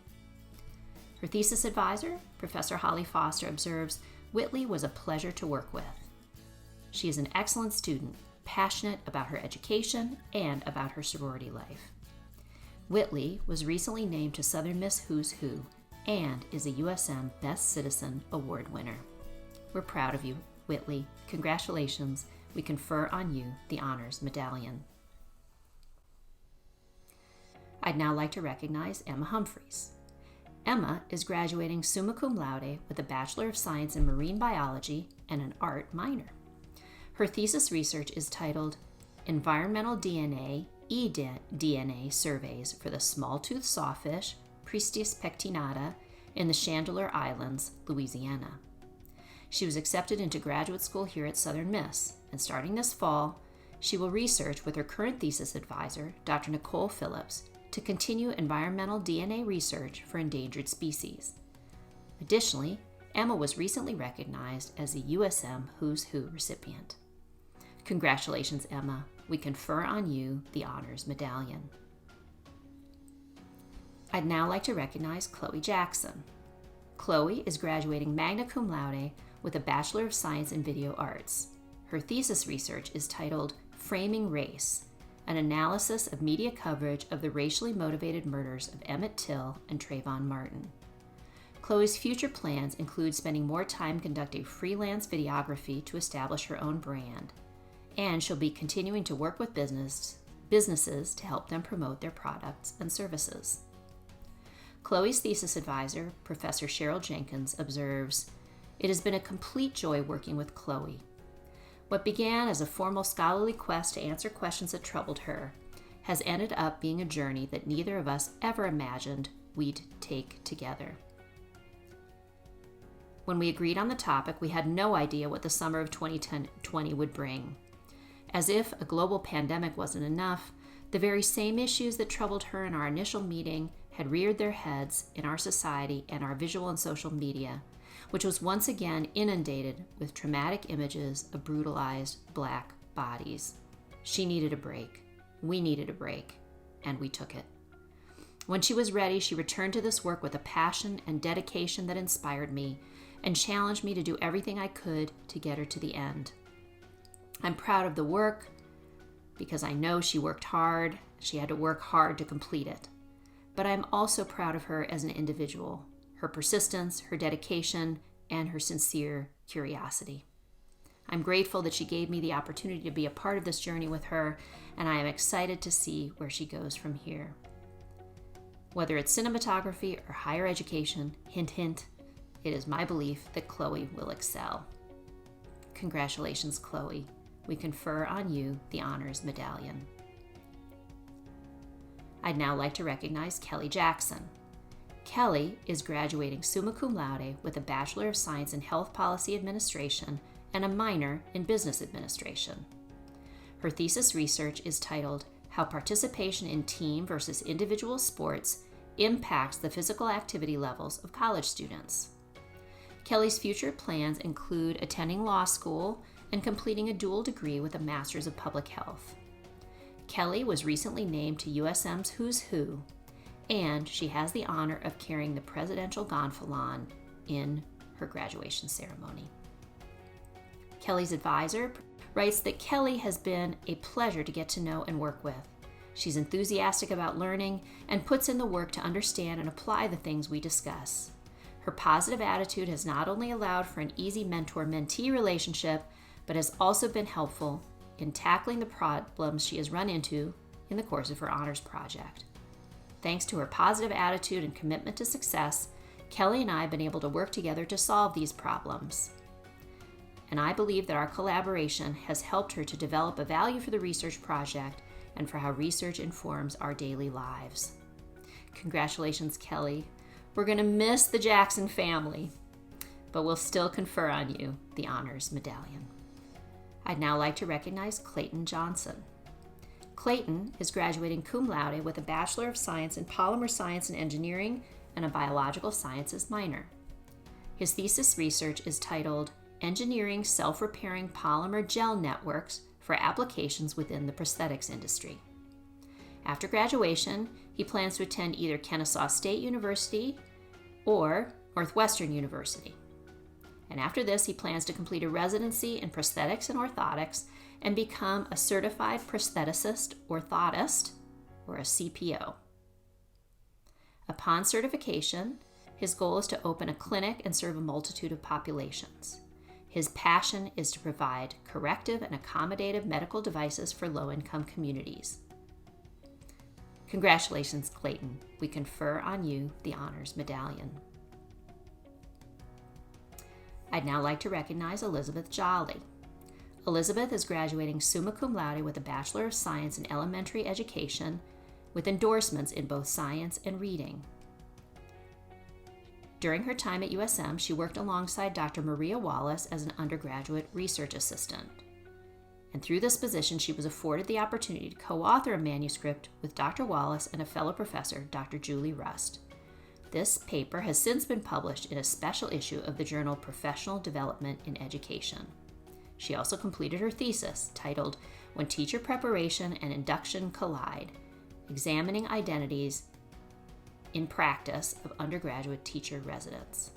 Her thesis advisor, Professor Holly Foster, observes, "Whitley was a pleasure to work with. She is an excellent student, passionate about her education and about her sorority life." Whitley was recently named to Southern Miss Who's Who and is a USM Best Citizen Award winner. We're proud of you, Whitley. Congratulations. We confer on you the Honors Medallion. I'd now like to recognize Emma Humphreys. Emma is graduating summa cum laude with a Bachelor of Science in Marine Biology and an art minor. Her thesis research is titled Environmental DNA eDNA Surveys for the Small-Toothed Sawfish, Pristis pectinata, in the Chandeleur Islands, Louisiana. She was accepted into graduate school here at Southern Miss, and starting this fall, She will research with her current thesis advisor, Dr. Nicole Phillips, to continue environmental DNA research for endangered species. Additionally, Emma was recently recognized as the USM Who's Who recipient. Congratulations, Emma. We confer on you the Honors Medallion. I'd now like to recognize Chloe Jackson. Chloe is graduating magna cum laude with a Bachelor of Science in Video Arts. Her thesis research is titled Framing Race, an analysis of media coverage of the racially motivated murders of Emmett Till and Trayvon Martin. Chloe's future plans include spending more time conducting freelance videography to establish her own brand, and she'll be continuing to work with businesses to help them promote their products and services. Chloe's thesis advisor, Professor Cheryl Jenkins, observes, "It has been a complete joy working with Chloe. What began as a formal scholarly quest to answer questions that troubled her has ended up being a journey that neither of us ever imagined we'd take together." When we agreed on the topic, we had no idea what the summer of 2020 would bring. As if a global pandemic wasn't enough, the very same issues that troubled her in our initial meeting had reared their heads in our society and our visual and social media, which was once again inundated with traumatic images of brutalized Black bodies. She needed a break. We needed a break, and we took it. When she was ready, she returned to this work with a passion and dedication that inspired me and challenged me to do everything I could to get her to the end. I'm proud of the work because I know she worked hard. She had to work hard to complete it. But I'm also proud of her as an individual, her persistence, her dedication, and her sincere curiosity. I'm grateful that she gave me the opportunity to be a part of this journey with her, and I am excited to see where she goes from here. Whether it's cinematography or higher education, hint, hint, it is my belief that Chloe will excel. Congratulations, Chloe. We confer on you the Honors Medallion. I'd now like to recognize Kelly Jackson. Kelly is graduating summa cum laude with a Bachelor of Science in Health Policy Administration and a minor in Business Administration. Her thesis research is titled How Participation in Team versus Individual Sports Impacts the Physical Activity Levels of College Students. Kelly's future plans include attending law school and completing a dual degree with a Master's of Public Health. Kelly was recently named to USM's Who's Who, and she has the honor of carrying the presidential gonfalon in her graduation ceremony. Kelly's advisor writes that Kelly has been a pleasure to get to know and work with. She's enthusiastic about learning and puts in the work to understand and apply the things we discuss. Her positive attitude has not only allowed for an easy mentor-mentee relationship, but has also been helpful in tackling the problems she has run into in the course of her honors project. Thanks to her positive attitude and commitment to success, Kelly and I have been able to work together to solve these problems. And I believe that our collaboration has helped her to develop a value for the research project and for how research informs our daily lives. Congratulations, Kelly. We're going to miss the Jackson family, but we'll still confer on you the Honors Medallion. I'd now like to recognize Clayton Johnson. Clayton is graduating cum laude with a Bachelor of Science in Polymer Science and Engineering and a Biological Sciences minor. His thesis research is titled Engineering Self-Repairing Polymer Gel Networks for Applications Within the Prosthetics Industry. After graduation, he plans to attend either Kennesaw State University or Northwestern University. And after this, he plans to complete a residency in prosthetics and orthotics and become a certified prostheticist orthotist, or a CPO. Upon certification, his goal is to open a clinic and serve a multitude of populations. His passion is to provide corrective and accommodative medical devices for low-income communities. Congratulations, Clayton. We confer on you the Honors Medallion. I'd now like to recognize Elizabeth Jolly. Elizabeth is graduating summa cum laude with a Bachelor of Science in Elementary Education with endorsements in both science and reading. During her time at USM, she worked alongside Dr. Maria Wallace as an undergraduate research assistant. and through this position she was afforded the opportunity to co-author a manuscript with Dr. Wallace and a fellow professor, Dr. Julie Rust. This paper has since been published in a special issue of the journal Professional Development in Education. She also completed her thesis, titled When Teacher Preparation and Induction Collide, Examining Identities in Practice of Undergraduate Teacher Residents.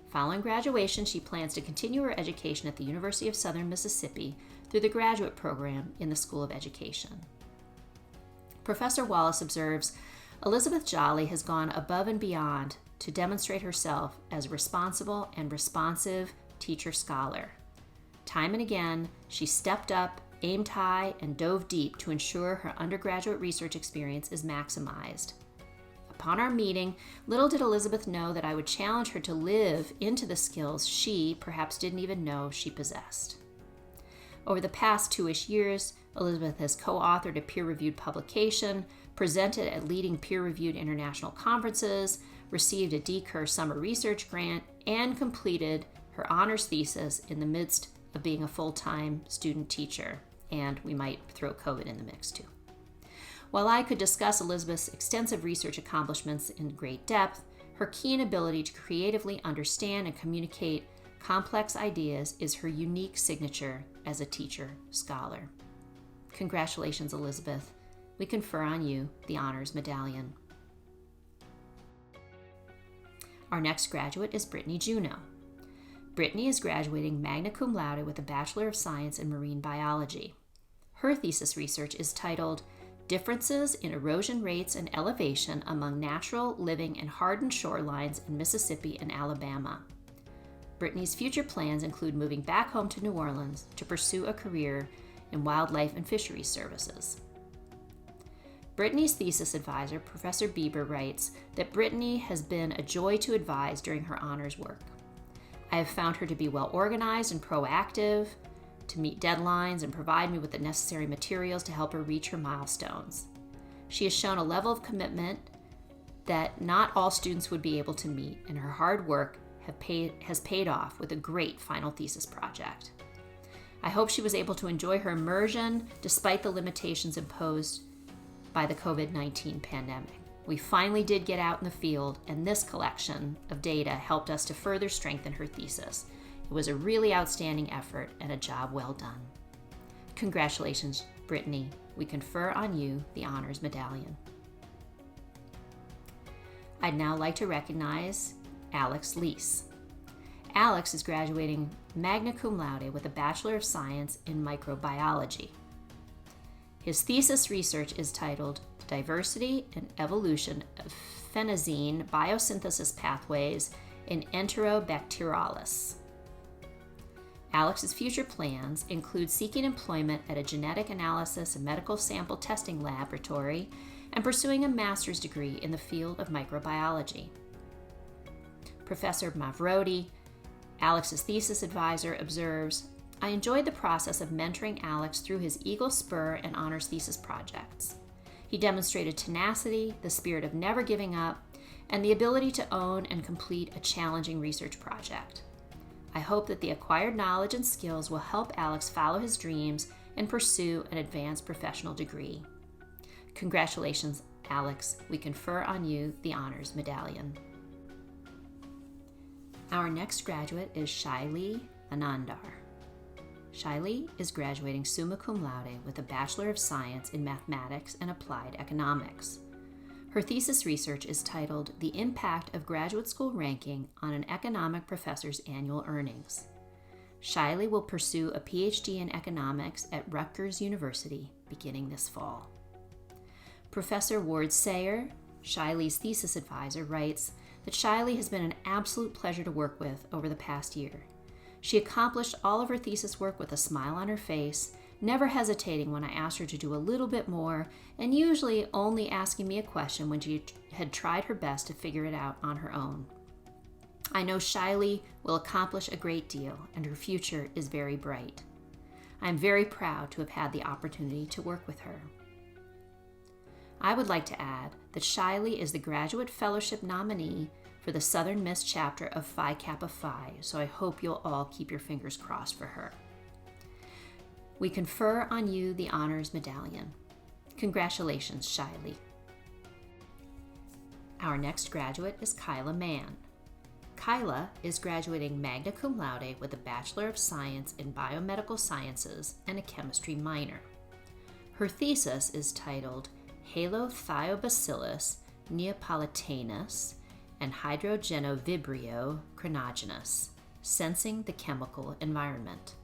Following graduation, she plans to continue her education at the University of Southern Mississippi through the graduate program in the School of Education. Professor Wallace observes, Elizabeth Jolly has gone above and beyond to demonstrate herself as a responsible and responsive teacher-scholar. Time and again, she stepped up, aimed high, and dove deep to ensure her undergraduate research experience is maximized. Upon our meeting, little did Elizabeth know that I would challenge her to live into the skills she perhaps didn't even know she possessed. Over the past 2-ish years, Elizabeth has co-authored a peer-reviewed publication, presented at leading peer-reviewed international conferences, received a DCUR summer research grant, and completed her honors thesis in the midst of being a full-time student teacher. And we might throw COVID in the mix too. While I could discuss Elizabeth's extensive research accomplishments in great depth, her keen ability to creatively understand and communicate complex ideas is her unique signature as a teacher-scholar. Congratulations, Elizabeth. We confer on you the Honors Medallion. Our next graduate is Brittany Juneau. Brittany is graduating magna cum laude with a Bachelor of Science in Marine Biology. Her thesis research is titled Differences in Erosion Rates and Elevation Among Natural, Living, and Hardened Shorelines in Mississippi and Alabama. Brittany's future plans include moving back home to New Orleans to pursue a career in wildlife and fisheries services. Brittany's thesis advisor, Professor Bieber, writes that Brittany has been a joy to advise during her honors work. I have found her to be well organized and proactive, to meet deadlines and provide me with the necessary materials to help her reach her milestones. She has shown a level of commitment that not all students would be able to meet, and her hard work has paid off with a great final thesis project. I hope she was able to enjoy her immersion despite the limitations imposed by the COVID-19 pandemic. We finally did get out in the field, and this collection of data helped us to further strengthen her thesis. It was a really outstanding effort and a job well done. Congratulations, Brittany. We confer on you the Honors Medallion. I'd now like to recognize Alex Leese. Alex is graduating magna cum laude with a Bachelor of Science in Microbiology. His thesis research is titled Diversity and Evolution of Phenazine Biosynthesis Pathways in Enterobacterialis. Alex's future plans include seeking employment at a genetic analysis and medical sample testing laboratory and pursuing a master's degree in the field of microbiology. Professor Mavrodi, Alex's thesis advisor, observes, I enjoyed the process of mentoring Alex through his Eagle Spur and honors thesis projects. He demonstrated tenacity, the spirit of never giving up, and the ability to own and complete a challenging research project. I hope that the acquired knowledge and skills will help Alex follow his dreams and pursue an advanced professional degree. Congratulations, Alex. We confer on you the Honors Medallion. Our next graduate is Shaili Anandar. Shaili is graduating summa cum laude with a Bachelor of Science in Mathematics and Applied Economics. Her thesis research is titled The Impact of Graduate School Ranking on an Economic Professor's Annual Earnings. Shaili will pursue a PhD in economics at Rutgers University beginning this fall. Professor Ward Sayer, Shaili's thesis advisor, writes that Shaili has been an absolute pleasure to work with over the past year. She accomplished all of her thesis work with a smile on her face, never hesitating when I asked her to do a little bit more, and usually only asking me a question when she had tried her best to figure it out on her own. I know Shaili will accomplish a great deal, and her future is very bright. I am very proud to have had the opportunity to work with her. I would like to add that Shaili is the Graduate Fellowship nominee for the Southern Miss chapter of Phi Kappa Phi, so I hope you'll all keep your fingers crossed for her. we confer on you the Honors Medallion. Congratulations, Shiley. Our next graduate is Kyla Mann. Kyla is graduating magna cum laude with a Bachelor of Science in Biomedical Sciences and a chemistry minor. Her thesis is titled HalothioBacillus neapolitanus and Hydrogenovibrio chronogenus, Sensing the Chemical Environment.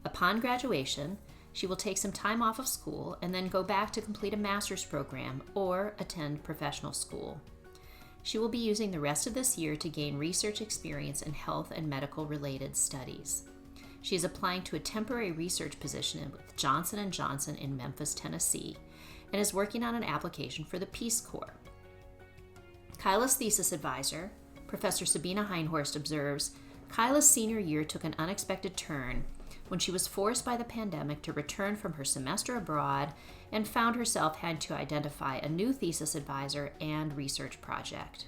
Upon graduation, she will take some time off of school and then go back to complete a master's program or attend professional school. She will be using the rest of this year to gain research experience in health and medical related studies. She is applying to a temporary research position with Johnson & Johnson in Memphis, Tennessee, and is working on an application for the Peace Corps. Kyla's thesis advisor, Professor Sabina Heinhorst, observes, Kyla's senior year took an unexpected turn when she was forced by the pandemic to return from her semester abroad and found herself having to identify a new thesis advisor and research project.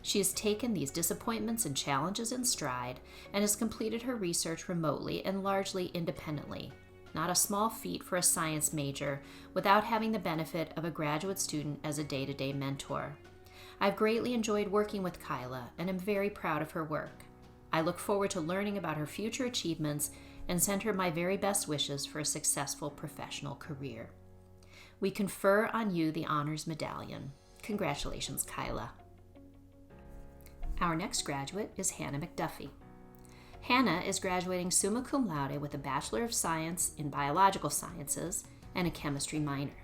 She has taken these disappointments and challenges in stride and has completed her research remotely and largely independently. Not a small feat for a science major without having the benefit of a graduate student as a day-to-day mentor. I've greatly enjoyed working with Kyla and am very proud of her work. I look forward to learning about her future achievements and send her my very best wishes for a successful professional career. We confer on you the Honors Medallion. Congratulations, Kyla. Our next graduate is Hannah McDuffie. Hannah is graduating summa cum laude with a Bachelor of Science in Biological Sciences and a chemistry minor.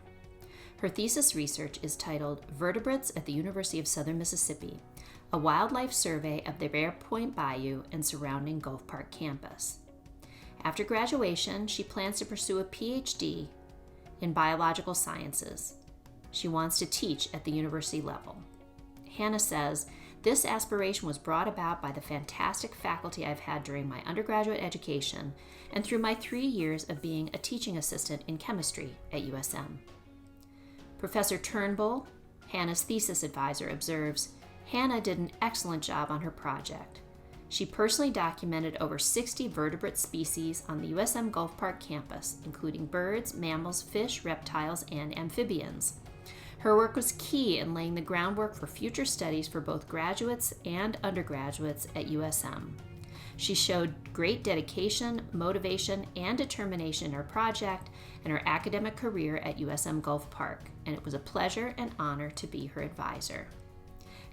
Her thesis research is titled Vertebrates at the University of Southern Mississippi, a wildlife survey of the Bear Point Bayou and surrounding Gulf Park campus. After graduation, she plans to pursue a PhD in biological sciences. She wants to teach at the university level. Hannah says, this aspiration was brought about by the fantastic faculty I've had during my undergraduate education and through my 3 years of being a teaching assistant in chemistry at USM. Professor Turnbull, Hannah's thesis advisor, observes, Hannah did an excellent job on her project. She personally documented over 60 vertebrate species on the USM Gulf Park campus, including birds, mammals, fish, reptiles, and amphibians. Her work was key in laying the groundwork for future studies for both graduates and undergraduates at USM. She showed great dedication, motivation, and determination in her project and her academic career at USM Gulf Park, and it was a pleasure and honor to be her advisor.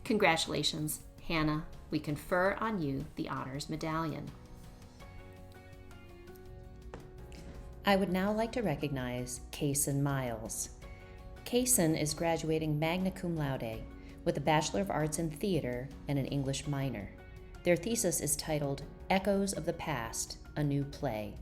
Congratulations, Hannah. We confer on you the Honors Medallion. I would now like to recognize Kaysen Miles. Kaysen is graduating magna cum laude with a Bachelor of Arts in Theater and an English minor. Their thesis is titled Echoes of the Past, a New Play.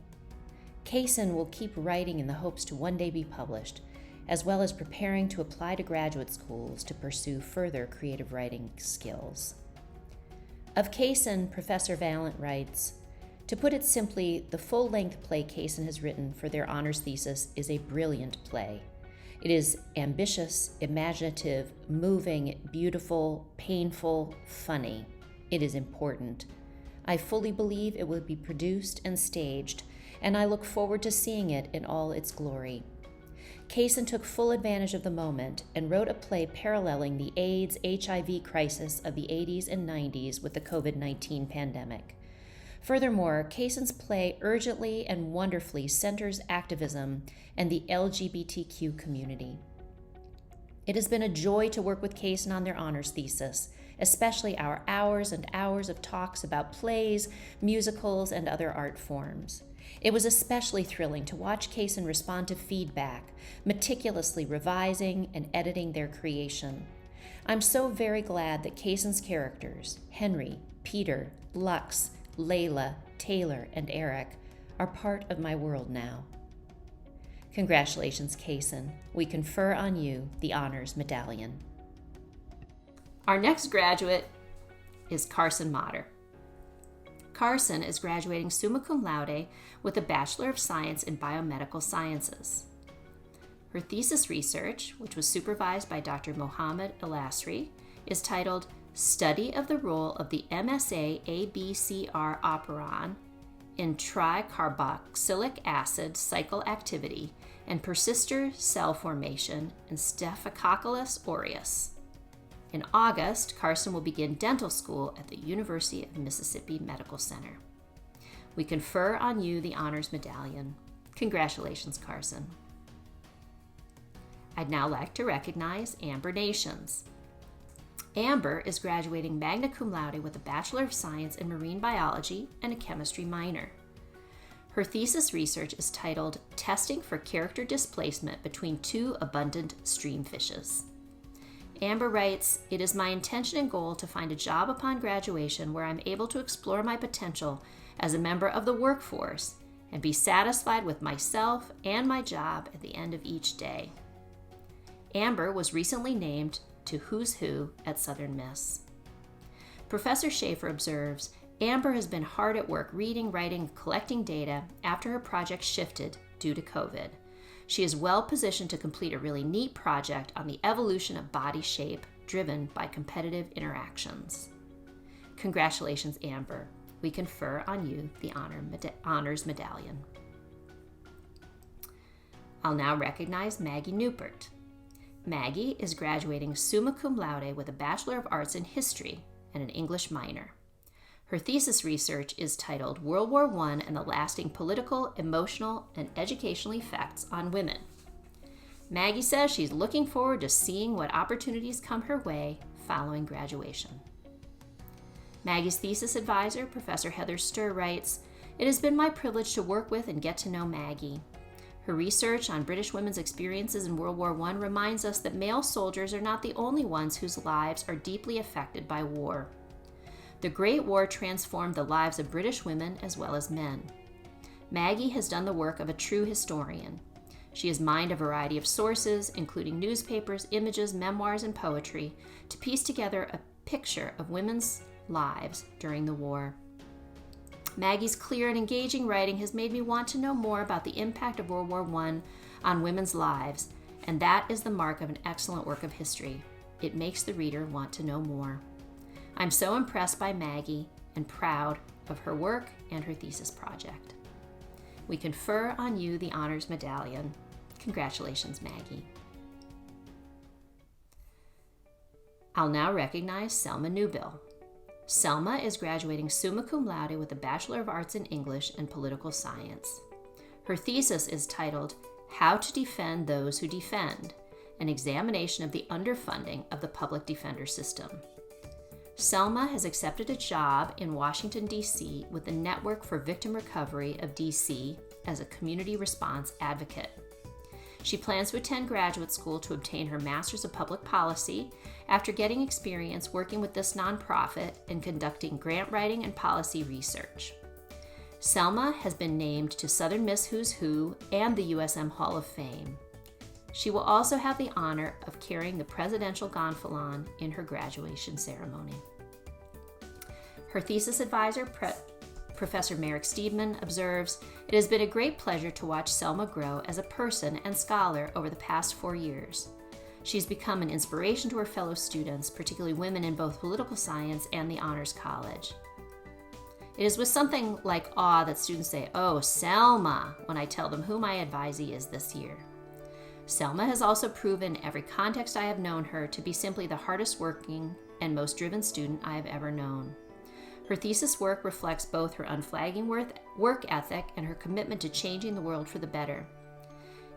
Kaysen will keep writing in the hopes to one day be published, as well as preparing to apply to graduate schools to pursue further creative writing skills. Of Kaysen, Professor Valent writes, to put it simply, the full-length play Kaysen has written for their honors thesis is a brilliant play. It is ambitious, imaginative, moving, beautiful, painful, funny. It is important. I fully believe it will be produced and staged, and I look forward to seeing it in all its glory. Kaysen took full advantage of the moment and wrote a play paralleling the AIDS-HIV crisis of the 80s and 90s with the COVID-19 pandemic. Furthermore, Kaysen's play urgently and wonderfully centers activism and the LGBTQ community. It has been a joy to work with Kaysen on their honors thesis, especially our hours and hours of talks about plays, musicals, and other art forms. It was especially thrilling to watch Kaysen respond to feedback, meticulously revising and editing their creation. I'm so very glad that Kaysen's characters, Henry, Peter, Lux, Layla, Taylor, and Eric, are part of my world now. Congratulations, Kaysen. We confer on you the Honors Medallion. Our next graduate is Carson Motter. Carson is graduating summa cum laude with a Bachelor of Science in Biomedical Sciences. Her thesis research, which was supervised by Dr. Mohammed El-Asri, is titled Study of the Role of the MSA ABCR Operon in tricarboxylic acid cycle activity and persister cell formation in Staphylococcus aureus. In August, Carson will begin dental school at the University of Mississippi Medical Center. We confer on you the Honors Medallion. Congratulations, Carson. I'd now like to recognize Amber Nations. Amber is graduating magna cum laude with a Bachelor of Science in Marine Biology and a chemistry minor. Her thesis research is titled Testing for Character Displacement Between Two Abundant Stream Fishes. Amber writes, "It is my intention and goal to find a job upon graduation where I'm able to explore my potential as a member of the workforce and be satisfied with myself and my job at the end of each day." Amber was recently named to Who's Who at Southern Miss. Professor Schaefer observes, Amber has been hard at work reading, writing, and collecting data after her project shifted due to COVID. She is well positioned to complete a really neat project on the evolution of body shape driven by competitive interactions. Congratulations, Amber. We confer on you the Honors Medallion. I'll now recognize Maggie Newport. Maggie is graduating summa cum laude with a Bachelor of Arts in History and an English minor. Her thesis research is titled World War I and the Lasting Political, Emotional, and Educational Effects on Women. Maggie says she's looking forward to seeing what opportunities come her way following graduation. Maggie's thesis advisor, Professor Heather Sturr, writes, "It has been my privilege to work with and get to know Maggie. Her research on British women's experiences in World War I reminds us that male soldiers are not the only ones whose lives are deeply affected by war. The Great War transformed the lives of British women as well as men. Maggie has done the work of a true historian. She has mined a variety of sources, including newspapers, images, memoirs, and poetry, to piece together a picture of women's lives during the war. Maggie's clear and engaging writing has made me want to know more about the impact of World War I on women's lives, and that is the mark of an excellent work of history. It makes the reader want to know more. I'm so impressed by Maggie and proud of her work and her thesis project. We confer on you the Honors Medallion. Congratulations, Maggie." I'll now recognize Selma Newbill. Selma is graduating summa cum laude with a Bachelor of Arts in English and Political Science. Her thesis is titled How to Defend Those Who Defend, an examination of the underfunding of the public defender system. Selma has accepted a job in Washington, D.C. with the Network for Victim Recovery of D.C. as a community response advocate. She plans to attend graduate school to obtain her Master's of Public Policy after getting experience working with this nonprofit and conducting grant writing and policy research. Selma has been named to Southern Miss Who's Who and the USM Hall of Fame. She will also have the honor of carrying the presidential gonfalon in her graduation ceremony. Her thesis advisor, Professor Merrick Steedman, observes, "It has been a great pleasure to watch Selma grow as a person and scholar over the past 4 years. She's become an inspiration to her fellow students, particularly women in both political science and the Honors College. It is with something like awe that students say, 'Oh, Selma,' when I tell them who my advisee is this year. Selma has also proven in every context I have known her to be simply the hardest working and most driven student I have ever known. Her thesis work reflects both her unflagging work ethic and her commitment to changing the world for the better.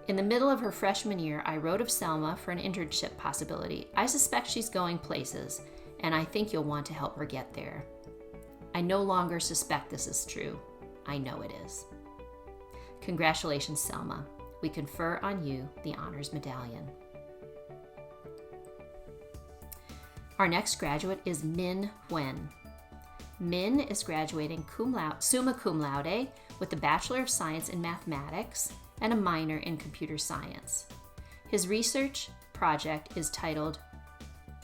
In the middle of her freshman year, I wrote of Selma for an internship possibility. I suspect she's going places, and I think you'll want to help her get there. I no longer suspect this is true. I know it is." Congratulations, Selma. We confer on you the Honors Medallion. Our next graduate is Min Huen. Min is graduating summa cum laude with a Bachelor of Science in Mathematics and a minor in Computer Science. His research project is titled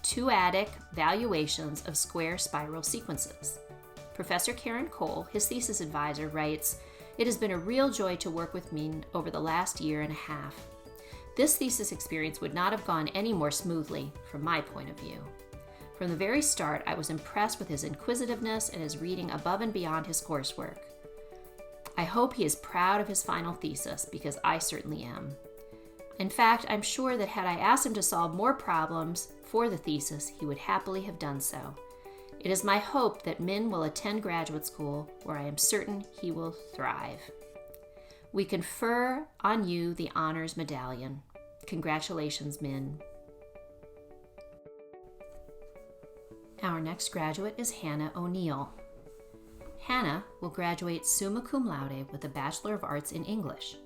Two-adic Valuations of Square Spiral Sequences. Professor Karen Cole, his thesis advisor, writes, "It has been a real joy to work with Min over the last year and a half. This thesis experience would not have gone any more smoothly from my point of view. From the very start, I was impressed with his inquisitiveness and his reading above and beyond his coursework. I hope he is proud of his final thesis, because I certainly am. In fact, I'm sure that had I asked him to solve more problems for the thesis, he would happily have done so. It is my hope that Min will attend graduate school, where I am certain he will thrive. We confer on you the Honors Medallion. Congratulations, Min. Our next graduate is Hannah O'Neill. Hannah will graduate summa cum laude with a Bachelor of Arts in English.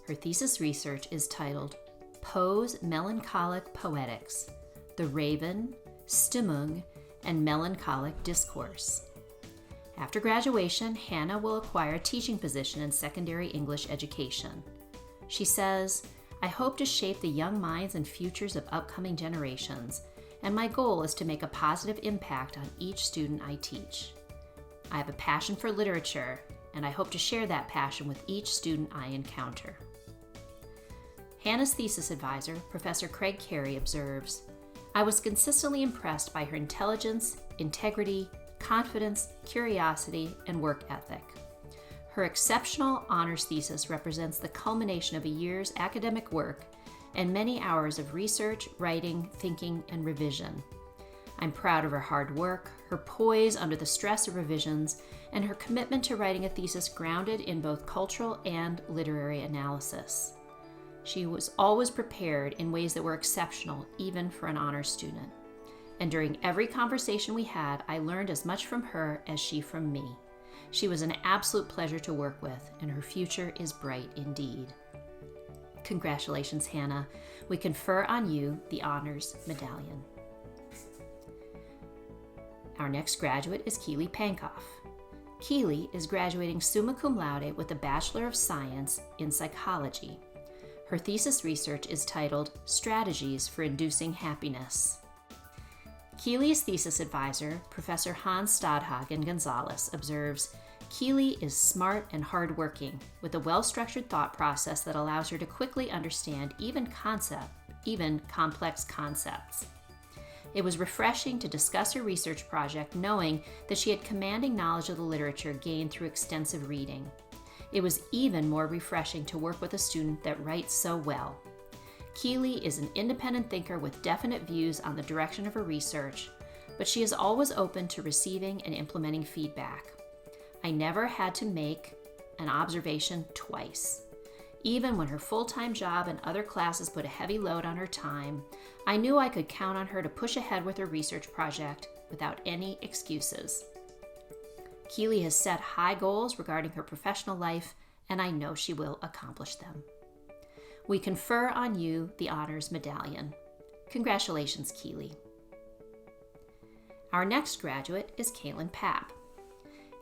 Her thesis research is titled Poe's Melancholic Poetics, the Raven, Stimmung, and Melancholic Discourse. After graduation, Hannah will acquire a teaching position in secondary English education. She says, I hope to shape the young minds and futures of upcoming generations, and my goal is to make a positive impact on each student I teach. I have a passion for literature, and I hope to share that passion with each student I encounter. Hannah's thesis advisor, Professor Craig Carey, observes, I was consistently impressed by her intelligence, integrity, confidence, curiosity, and work ethic. Her exceptional honors thesis represents the culmination of a year's academic work and many hours of research, writing, thinking, and revision. I'm proud of her hard work, her poise under the stress of revisions, and her commitment to writing a thesis grounded in both cultural and literary analysis. She was always prepared in ways that were exceptional, even for an honors student. And during every conversation we had, I learned as much from her as she from me. She was an absolute pleasure to work with, and her future is bright indeed. Congratulations, Hannah. We confer on you the Honors Medallion. Our next graduate is Keely Pankoff. Keely is graduating summa cum laude with a Bachelor of Science in Psychology. Her thesis research is titled Strategies for Inducing Happiness. Keely's thesis advisor, Professor Hans Stadhagen Gonzalez, observes, Keely is smart and hardworking, with a well-structured thought process that allows her to quickly understand even complex concepts. It was refreshing to discuss her research project knowing that she had commanding knowledge of the literature gained through extensive reading. It was even more refreshing to work with a student that writes so well. Keely is an independent thinker with definite views on the direction of her research, but she is always open to receiving and implementing feedback. I never had to make an observation twice. Even when her full-time job and other classes put a heavy load on her time, I knew I could count on her to push ahead with her research project without any excuses. Keely has set high goals regarding her professional life, and I know she will accomplish them. We confer on you the Honors Medallion. Congratulations, Keely. Our next graduate is Kaylin Papp.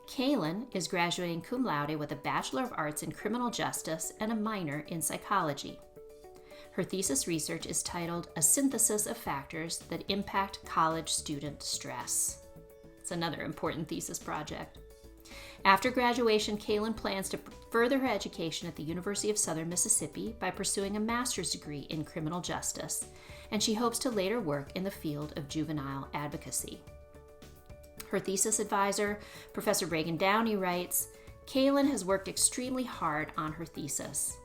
Kaylin is graduating cum laude with a Bachelor of Arts in Criminal Justice and a minor in Psychology. Her thesis research is titled A Synthesis of Factors That Impact College Student Stress. It's another important thesis project. After graduation, Kaylin plans to further her education at the University of Southern Mississippi by pursuing a master's degree in criminal justice, and she hopes to later work in the field of juvenile advocacy. Her thesis advisor, Professor Reagan Downey, writes, Kaylin has worked extremely hard on her thesis.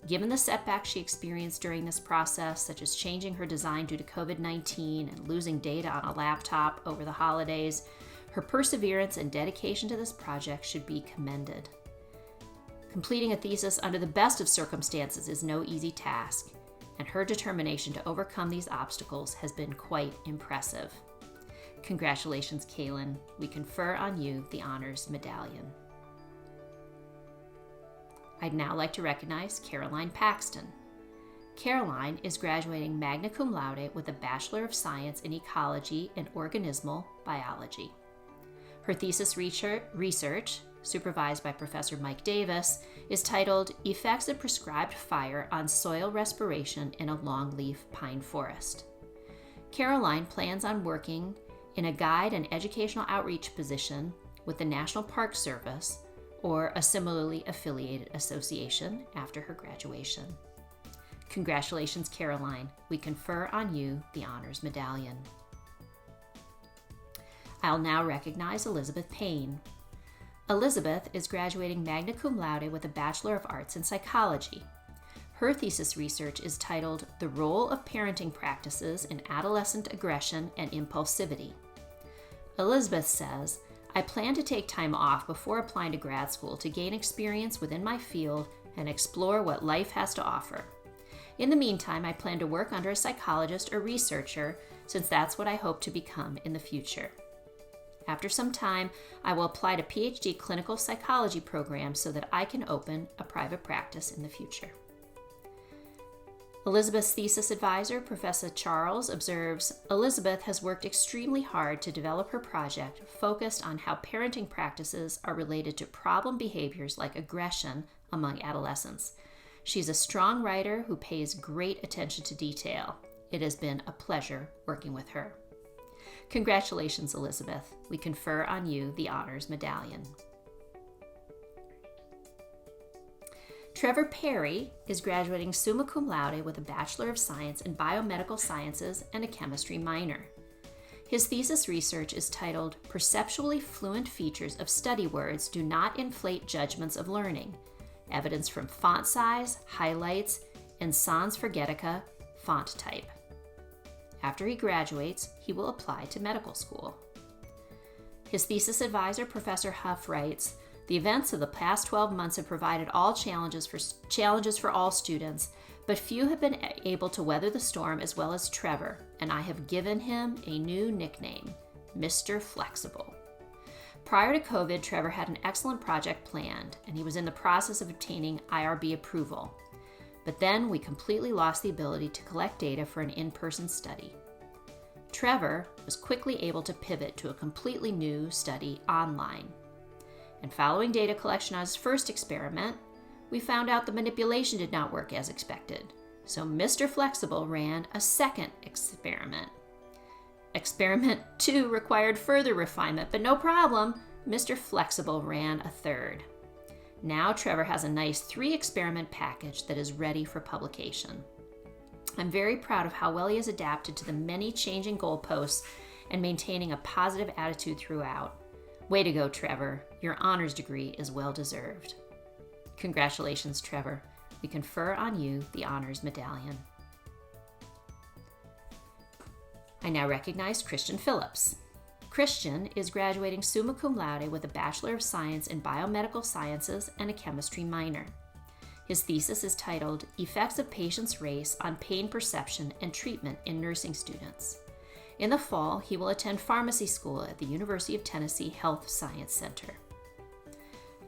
Given the setbacks she experienced during this process, such as changing her design due to COVID-19 and losing data on a laptop over the holidays, her perseverance and dedication to this project should be commended. Completing a thesis under the best of circumstances is no easy task, and her determination to overcome these obstacles has been quite impressive. Congratulations, Kaylin. We confer on you the Honors Medallion. I'd now like to recognize Caroline Paxton. Caroline is graduating magna cum laude with a Bachelor of Science in Ecology and Organismal Biology. Her thesis research, supervised by Professor Mike Davis, is titled Effects of Prescribed Fire on Soil Respiration in a Longleaf Pine Forest. Caroline plans on working in a guide and educational outreach position with the National Park Service or a similarly affiliated association after her graduation. Congratulations, Caroline. We confer on you the Honors Medallion. I'll now recognize Elizabeth Payne. Elizabeth is graduating magna cum laude with a Bachelor of Arts in Psychology. Her thesis research is titled The Role of Parenting Practices in Adolescent Aggression and Impulsivity. Elizabeth says, I plan to take time off before applying to grad school to gain experience within my field and explore what life has to offer. In the meantime, I plan to work under a psychologist or researcher, since that's what I hope to become in the future. After some time, I will apply to PhD clinical psychology programs so that I can open a private practice in the future. Elizabeth's thesis advisor, Professor Charles, observes, Elizabeth has worked extremely hard to develop her project focused on how parenting practices are related to problem behaviors like aggression among adolescents. She's a strong writer who pays great attention to detail. It has been a pleasure working with her. Congratulations, Elizabeth. We confer on you the Honors Medallion. Trevor Perry is graduating summa cum laude with a Bachelor of Science in Biomedical Sciences and a chemistry minor. His thesis research is titled Perceptually Fluent Features of Study Words Do Not Inflate Judgments of Learning. Evidence from font size, highlights, and sans Forgetica font type. After he graduates, he will apply to medical school. His thesis advisor, Professor Huff, writes, the events of the past 12 months have provided all challenges for all students, but few have been able to weather the storm as well as Trevor, and I have given him a new nickname, Mr. Flexible. Prior to COVID, Trevor had an excellent project planned, and he was in the process of obtaining IRB approval. But then we completely lost the ability to collect data for an in-person study. Trevor was quickly able to pivot to a completely new study online. And following data collection on his first experiment, we found out the manipulation did not work as expected. So Mr. Flexible ran a second experiment. Experiment 2 required further refinement, but no problem, Mr. Flexible ran a third. Now Trevor has a nice 3-experiment package that is ready for publication. I'm very proud of how well he has adapted to the many changing goalposts and maintaining a positive attitude throughout. Way to go, Trevor. Your honors degree is well deserved. Congratulations, Trevor. We confer on you the Honors Medallion. I now recognize Christian Phillips. Christian is graduating summa cum laude with a Bachelor of Science in Biomedical Sciences and a chemistry minor. His thesis is titled Effects of Patients' Race on Pain Perception and Treatment in Nursing Students. In the fall, he will attend pharmacy school at the University of Tennessee Health Science Center.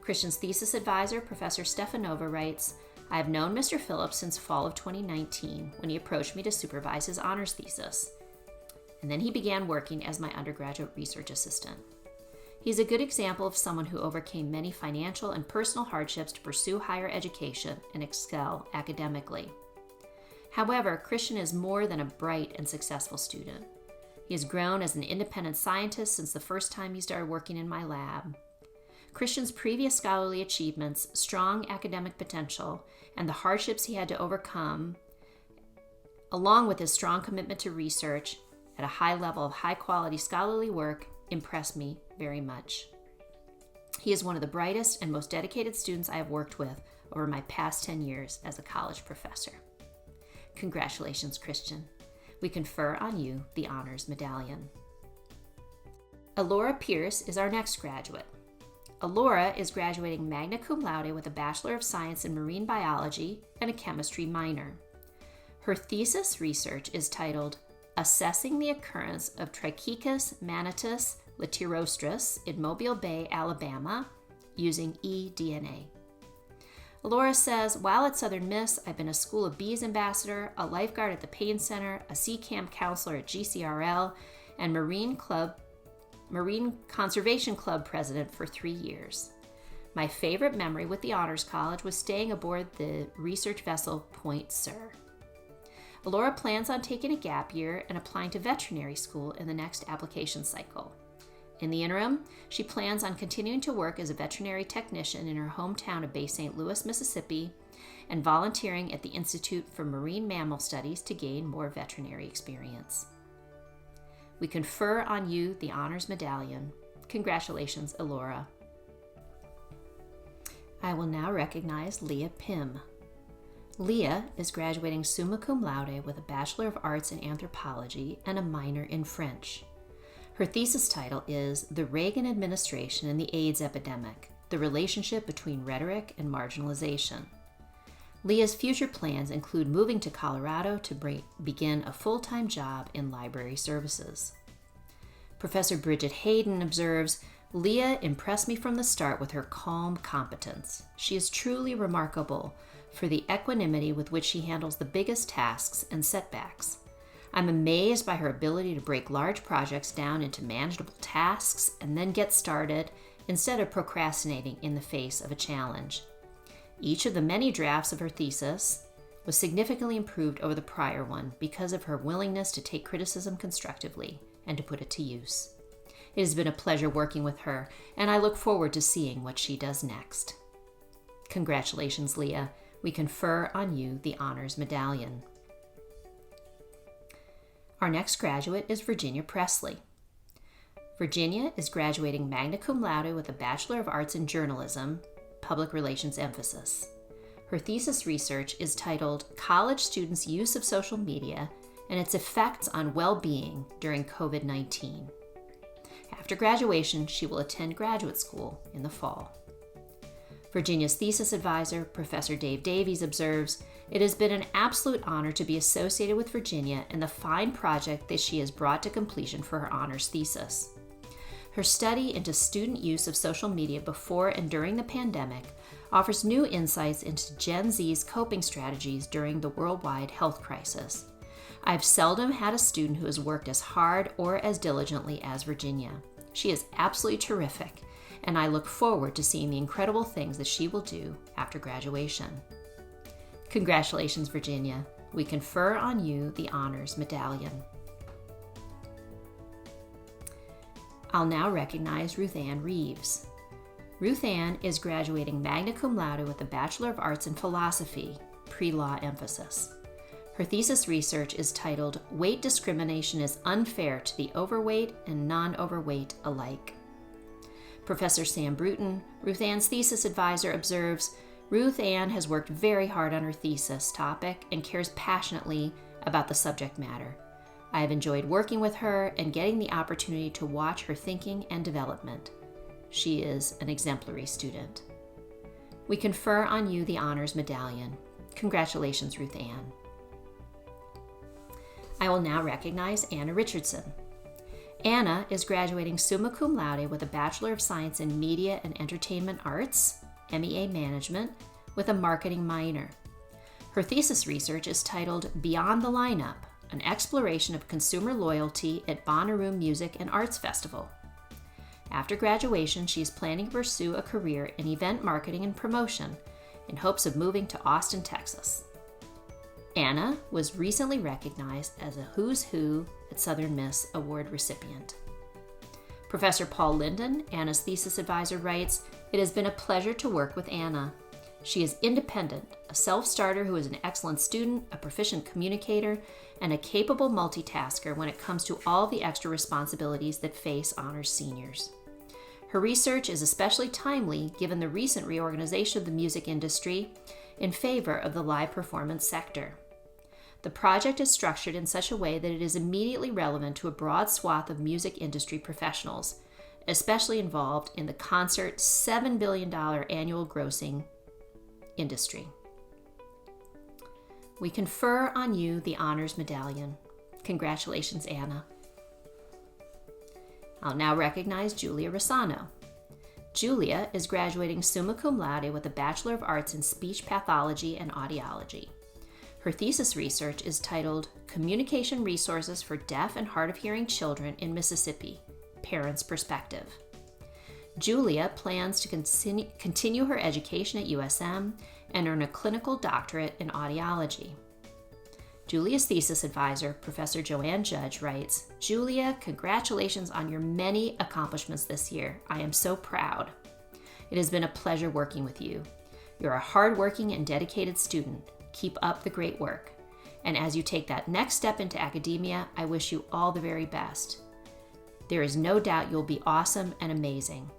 Christian's thesis advisor, Professor Stefanova, writes, I have known Mr. Phillips since fall of 2019 when he approached me to supervise his honors thesis. And then he began working as my undergraduate research assistant. He's a good example of someone who overcame many financial and personal hardships to pursue higher education and excel academically. However, Christian is more than a bright and successful student. He has grown as an independent scientist since the first time he started working in my lab. Christian's previous scholarly achievements, strong academic potential, and the hardships he had to overcome, along with his strong commitment to research at a high level of high-quality scholarly work, impressed me very much. He is one of the brightest and most dedicated students I have worked with over my past 10 years as a college professor. Congratulations, Christian. We confer on you the Honors Medallion. Alora Pierce is our next graduate. Alora is graduating magna cum laude with a Bachelor of Science in Marine Biology and a chemistry minor. Her thesis research is titled Assessing the Occurrence of Trichechus manatus latirostris in Mobile Bay, Alabama, using eDNA. Alora says, while at Southern Miss, I've been a School of Bees ambassador, a lifeguard at the Payne Center, a sea camp counselor at GCRL, and Marine Conservation Club president for 3 years. My favorite memory with the Honors College was staying aboard the research vessel Point Sur. Alora plans on taking a gap year and applying to veterinary school in the next application cycle. In the interim, she plans on continuing to work as a veterinary technician in her hometown of Bay St. Louis, Mississippi, and volunteering at the Institute for Marine Mammal Studies to gain more veterinary experience. We confer on you the Honors Medallion. Congratulations, Alora. I will now recognize Leah Pym. Leah is graduating summa cum laude with a Bachelor of Arts in Anthropology and a minor in French. Her thesis title is The Reagan Administration and the AIDS Epidemic, the Relationship Between Rhetoric and Marginalization. Leah's future plans include moving to Colorado to begin a full-time job in library services. Professor Bridget Hayden observes, Leah impressed me from the start with her calm competence. She is truly remarkable for the equanimity with which she handles the biggest tasks and setbacks. I'm amazed by her ability to break large projects down into manageable tasks and then get started instead of procrastinating in the face of a challenge. Each of the many drafts of her thesis was significantly improved over the prior one because of her willingness to take criticism constructively and to put it to use. It has been a pleasure working with her, and I look forward to seeing what she does next. Congratulations, Leah. We confer on you the Honors Medallion. Our next graduate is Virginia Presley. Virginia is graduating magna cum laude with a Bachelor of Arts in Journalism, Public Relations emphasis. Her thesis research is titled College Students' Use of Social Media and Its Effects on Well-Being During COVID-19. After graduation, she will attend graduate school in the fall. Virginia's thesis advisor, Professor Dave Davies, observes, it has been an absolute honor to be associated with Virginia in the fine project that she has brought to completion for her honors thesis. Her study into student use of social media before and during the pandemic offers new insights into Gen Z's coping strategies during the worldwide health crisis. I've seldom had a student who has worked as hard or as diligently as Virginia. She is absolutely terrific, and I look forward to seeing the incredible things that she will do after graduation. Congratulations, Virginia. We confer on you the Honors Medallion. I'll now recognize Ruth Ann Reeves. Ruth Ann is graduating magna cum laude with a Bachelor of Arts in Philosophy, pre-law emphasis. Her thesis research is titled Weight Discrimination is Unfair to the Overweight and Non-Overweight Alike. Professor Sam Bruton, Ruth Ann's thesis advisor, observes, Ruth Ann has worked very hard on her thesis topic and cares passionately about the subject matter. I have enjoyed working with her and getting the opportunity to watch her thinking and development. She is an exemplary student. We confer on you the Honors Medallion. Congratulations, Ruth Ann. I will now recognize Anna Richardson. Anna is graduating summa cum laude with a Bachelor of Science in Media and Entertainment Arts, MEA Management, with a marketing minor. Her thesis research is titled Beyond the Lineup, an exploration of consumer loyalty at Bonnaroo Music and Arts Festival. After graduation, she is planning to pursue a career in event marketing and promotion in hopes of moving to Austin, Texas. Anna was recently recognized as a Who's Who at Southern Miss Award recipient. Professor Paul Linden, Anna's thesis advisor, writes, it has been a pleasure to work with Anna. She is independent, a self-starter who is an excellent student, a proficient communicator, and a capable multitasker when it comes to all the extra responsibilities that face honors seniors. Her research is especially timely given the recent reorganization of the music industry in favor of the live performance sector. The project is structured in such a way that it is immediately relevant to a broad swath of music industry professionals, especially involved in the concert $7 billion annual grossing industry. We confer on you the Honors Medallion. Congratulations, Anna. I'll now recognize Julia Rossano. Julia is graduating summa cum laude with a Bachelor of Arts in Speech Pathology and Audiology. Her thesis research is titled Communication Resources for Deaf and Hard of Hearing Children in Mississippi, Parents' Perspective. Julia plans to continue her education at USM and earn a clinical doctorate in audiology. Julia's thesis advisor, Professor Joanne Judge, writes, Julia, congratulations on your many accomplishments this year. I am so proud. It has been a pleasure working with you. You're a hardworking and dedicated student. Keep up the great work. And as you take that next step into academia, I wish you all the very best. There is no doubt you'll be awesome and amazing.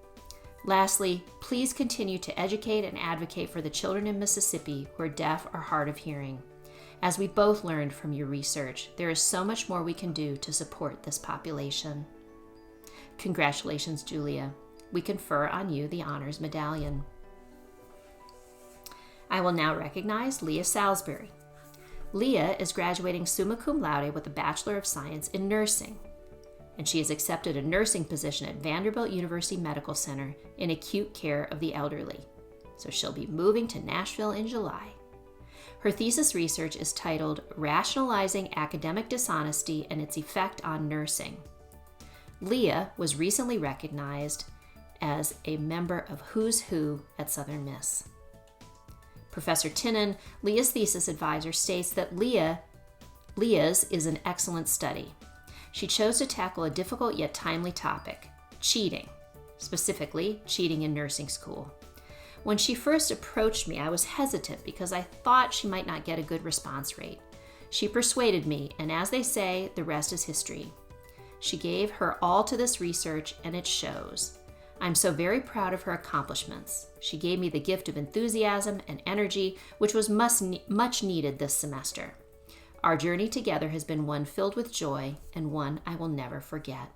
Lastly, please continue to educate and advocate for the children in Mississippi who are deaf or hard of hearing. As we both learned from your research, there is so much more we can do to support this population. Congratulations, Julia. We confer on you the Honors Medallion. I will now recognize Leah Salisbury. Leah is graduating summa cum laude with a Bachelor of Science in Nursing, and she has accepted a nursing position at Vanderbilt University Medical Center in acute care of the elderly. So she'll be moving to Nashville in July. Her thesis research is titled Rationalizing Academic Dishonesty and Its Effect on Nursing. Leah was recently recognized as a member of Who's Who at Southern Miss. Professor Tinnen, Leah's thesis advisor, states that Leah's is an excellent study. She chose to tackle a difficult yet timely topic, cheating, specifically cheating in nursing school. When she first approached me, I was hesitant because I thought she might not get a good response rate. She persuaded me, and as they say, the rest is history. She gave her all to this research, and it shows. I'm so very proud of her accomplishments. She gave me the gift of enthusiasm and energy, which was much needed this semester. Our journey together has been one filled with joy and one I will never forget.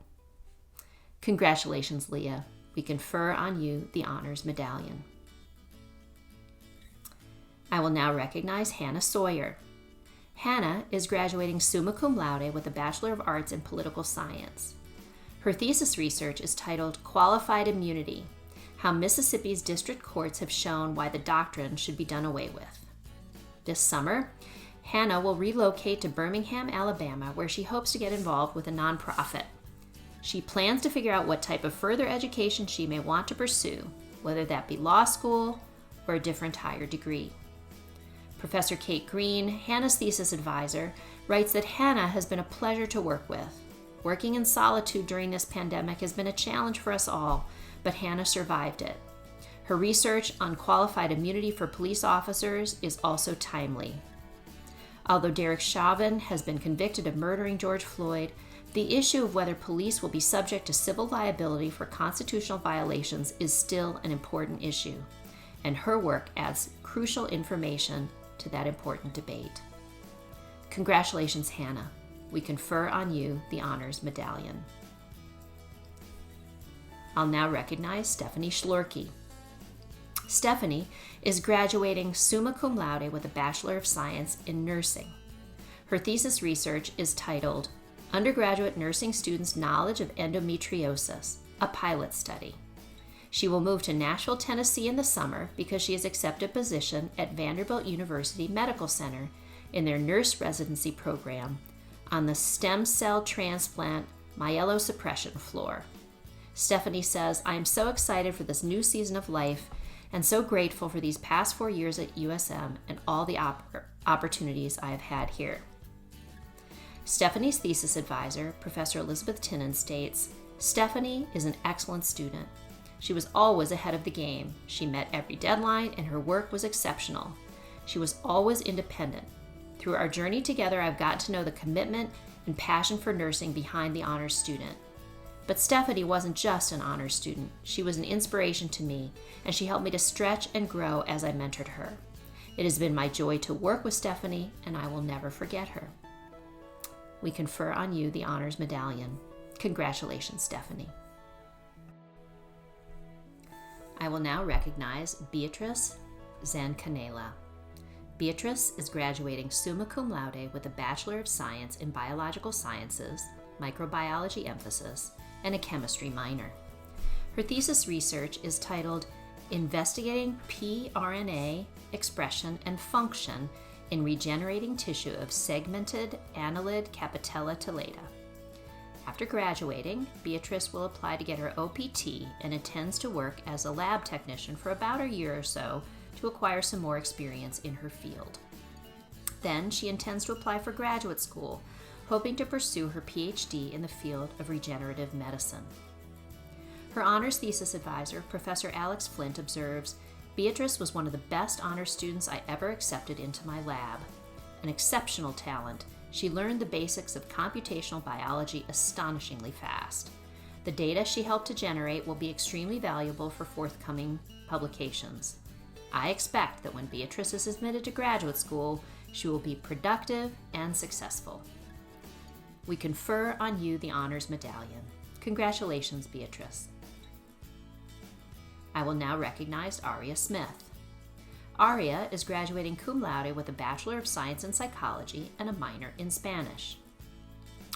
Congratulations, Leah. We confer on you the Honors Medallion. I will now recognize Hannah Sawyer. Hannah is graduating summa cum laude with a Bachelor of Arts in Political Science. Her thesis research is titled Qualified Immunity: How Mississippi's District Courts Have Shown Why the Doctrine Should Be Done Away With. This summer, Hannah will relocate to Birmingham, Alabama, where she hopes to get involved with a nonprofit. She plans to figure out what type of further education she may want to pursue, whether that be law school or a different higher degree. Professor Kate Green, Hannah's thesis advisor, writes that Hannah has been a pleasure to work with. Working in solitude during this pandemic has been a challenge for us all, but Hannah survived it. Her research on qualified immunity for police officers is also timely. Although Derek Chauvin has been convicted of murdering George Floyd, the issue of whether police will be subject to civil liability for constitutional violations is still an important issue, and her work adds crucial information to that important debate. Congratulations, Hannah. We confer on you the Honors Medallion. I'll now recognize Stephanie Schlorke. Stephanie is graduating summa cum laude with a Bachelor of Science in Nursing. Her thesis research is titled Undergraduate Nursing Students' Knowledge of Endometriosis, a Pilot Study. She will move to Nashville, Tennessee in the summer because she has accepted a position at Vanderbilt University Medical Center in their nurse residency program on the stem cell transplant myelosuppression floor. Stephanie says, I am so excited for this new season of life and so grateful for these past 4 years at USM and all the opportunities I have had here. Stephanie's thesis advisor, Professor Elizabeth Tinnen, states, Stephanie is an excellent student. She was always ahead of the game. She met every deadline and her work was exceptional. She was always independent. Through our journey together, I've gotten to know the commitment and passion for nursing behind the honors student. But Stephanie wasn't just an honors student. She was an inspiration to me, and she helped me to stretch and grow as I mentored her. It has been my joy to work with Stephanie, and I will never forget her. We confer on you the Honors Medallion. Congratulations, Stephanie. I will now recognize Beatrice Zancanela. Beatrice is graduating summa cum laude with a Bachelor of Science in Biological Sciences, microbiology emphasis, and a chemistry minor. Her thesis research is titled Investigating pRNA Expression and Function in Regenerating Tissue of Segmented Annelid Capitella Telata. After graduating, Beatrice will apply to get her OPT and intends to work as a lab technician for about a year or so to acquire some more experience in her field. Then she intends to apply for graduate school, hoping to pursue her PhD in the field of regenerative medicine. Her honors thesis advisor, Professor Alex Flint, observes, Beatrice was one of the best honors students I ever accepted into my lab. An exceptional talent, she learned the basics of computational biology astonishingly fast. The data she helped to generate will be extremely valuable for forthcoming publications. I expect that when Beatrice is admitted to graduate school, she will be productive and successful. We confer on you the Honors Medallion. Congratulations, Beatrice. I will now recognize Aria Smith. Aria is graduating cum laude with a Bachelor of Science in Psychology and a minor in Spanish.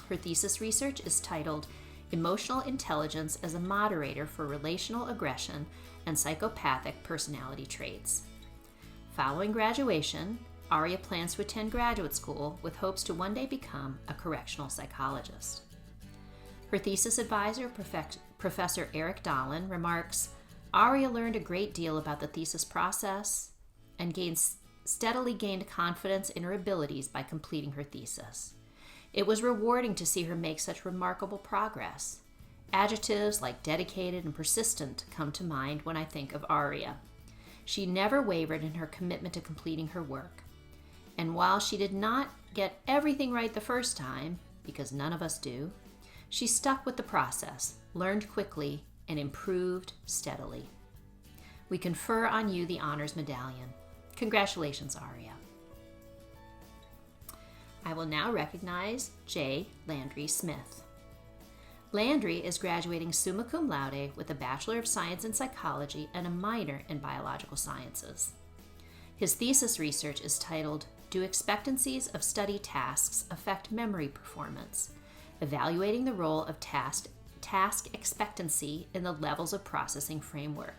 Her thesis research is titled Emotional Intelligence as a Moderator for Relational Aggression and Psychopathic Personality Traits. Following graduation, Aria plans to attend graduate school with hopes to one day become a correctional psychologist. Her thesis advisor, Professor Eric Dolan, remarks, Aria learned a great deal about the thesis process and steadily gained confidence in her abilities by completing her thesis. It was rewarding to see her make such remarkable progress. Adjectives like dedicated and persistent come to mind when I think of Aria. She never wavered in her commitment to completing her work. And while she did not get everything right the first time, because none of us do, she stuck with the process, learned quickly, and improved steadily. We confer on you the Honors Medallion. Congratulations, Aria. I will now recognize J. Landry Smith. Landry is graduating summa cum laude with a Bachelor of Science in Psychology and a minor in Biological Sciences. His thesis research is titled, Do Expectancies of Study Tasks Affect Memory Performance? Evaluating the role of task expectancy in the levels of processing framework.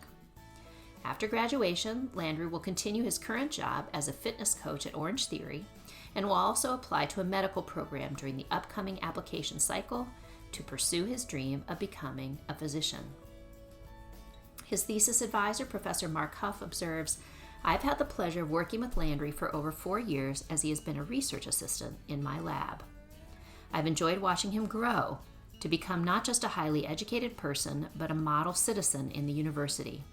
After graduation, Landry will continue his current job as a fitness coach at Orange Theory and will also apply to a medical program during the upcoming application cycle to pursue his dream of becoming a physician. His thesis advisor, Professor Mark Huff, observes, I've had the pleasure of working with Landry for over 4 years as he has been a research assistant in my lab. I've enjoyed watching him grow to become not just a highly educated person, but a model citizen in the university.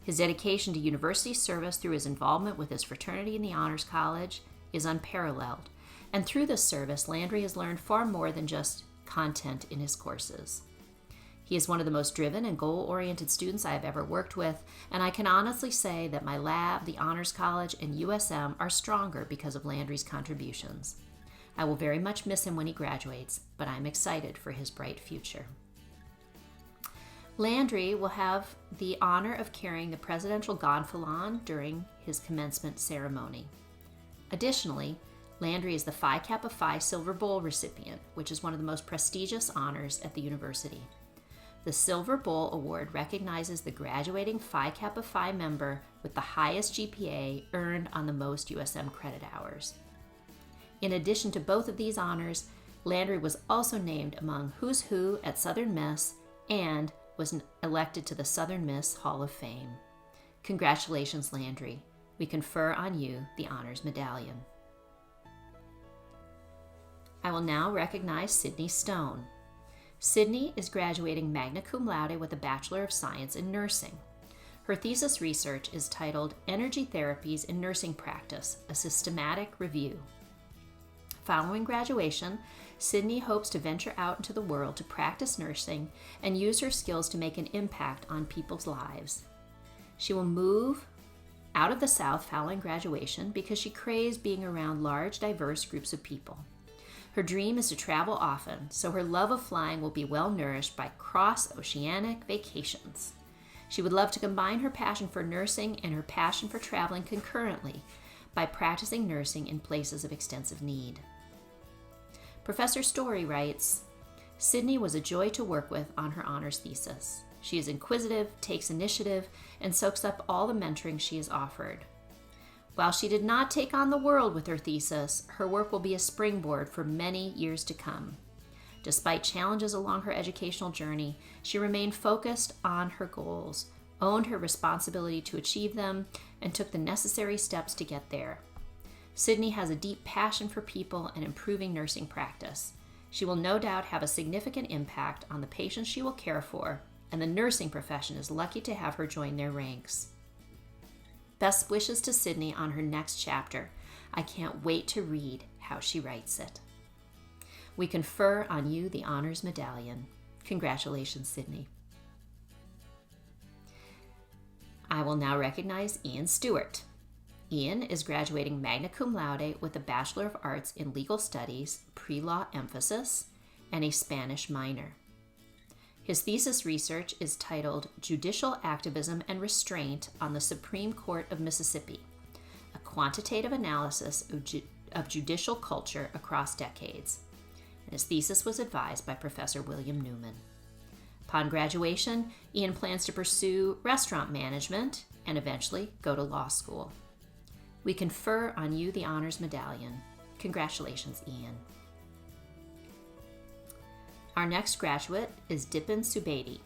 His dedication to university service through his involvement with his fraternity in the Honors College is unparalleled, and through this service, Landry has learned far more than just content in his courses. He is one of the most driven and goal-oriented students I have ever worked with, and I can honestly say that my lab, the Honors College, and USM are stronger because of Landry's contributions. I will very much miss him when he graduates, but I'm excited for his bright future. Landry will have the honor of carrying the presidential gonfalon during his commencement ceremony. Additionally, Landry is the Phi Kappa Phi Silver Bowl recipient, which is one of the most prestigious honors at the university. The Silver Bowl Award recognizes the graduating Phi Kappa Phi member with the highest GPA earned on the most USM credit hours. In addition to both of these honors, Landry was also named among Who's Who at Southern Miss and was elected to the Southern Miss Hall of Fame. Congratulations, Landry. We confer on you the Honors Medallion. I will now recognize Sydney Stone. Sydney is graduating magna cum laude with a Bachelor of Science in Nursing. Her thesis research is titled Energy Therapies in Nursing Practice, a Systematic Review. Following graduation, Sydney hopes to venture out into the world to practice nursing and use her skills to make an impact on people's lives. She will move out of the South following graduation because she craves being around large, diverse groups of people. Her dream is to travel often, so her love of flying will be well nourished by cross-oceanic vacations. She would love to combine her passion for nursing and her passion for traveling concurrently by practicing nursing in places of extensive need. Professor Story writes, Sydney was a joy to work with on her honors thesis. She is inquisitive, takes initiative, and soaks up all the mentoring she is offered. While she did not take on the world with her thesis, her work will be a springboard for many years to come. Despite challenges along her educational journey, she remained focused on her goals, owned her responsibility to achieve them, and took the necessary steps to get there. Sydney has a deep passion for people and improving nursing practice. She will no doubt have a significant impact on the patients she will care for, and the nursing profession is lucky to have her join their ranks. Best wishes to Sydney on her next chapter. I can't wait to read how she writes it. We confer on you the Honors Medallion. Congratulations, Sydney. I will now recognize Ian Stewart. Ian is graduating magna cum laude with a Bachelor of Arts in Legal Studies, pre-law emphasis, and a Spanish minor. His thesis research is titled Judicial Activism and Restraint on the Supreme Court of Mississippi, a quantitative analysis of judicial culture across decades. And his thesis was advised by Professor William Newman. Upon graduation, Ian plans to pursue restaurant management and eventually go to law school. We confer on you the Honors Medallion. Congratulations, Ian. Our next graduate is Dipin Subedi.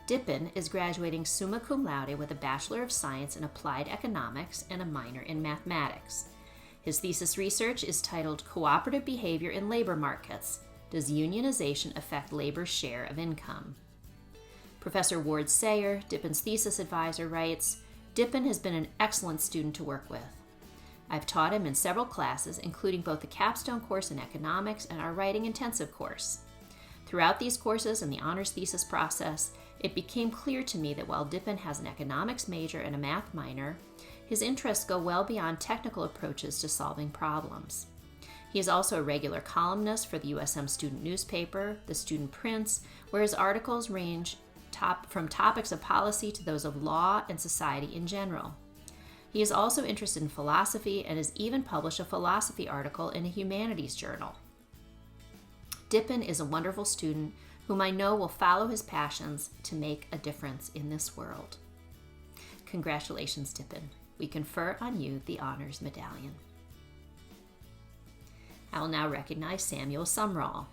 Dipin is graduating summa cum laude with a Bachelor of Science in Applied Economics and a minor in Mathematics. His thesis research is titled Cooperative Behavior in Labor Markets. Does unionization affect labor's share of income? Professor Ward Sayer, Dipin's thesis advisor, writes, Dipin has been an excellent student to work with. I've taught him in several classes, including both the capstone course in economics and our writing intensive course. Throughout these courses and the honors thesis process, it became clear to me that while Dipin has an economics major and a math minor, his interests go well beyond technical approaches to solving problems. He is also a regular columnist for the USM student newspaper, The Student Prince, where his articles range from topics of policy to those of law and society in general. He is also interested in philosophy and has even published a philosophy article in a humanities journal. Dipin is a wonderful student whom I know will follow his passions to make a difference in this world. Congratulations, Dipin. We confer on you the Honors Medallion. I will now recognize Samuel Sumrall.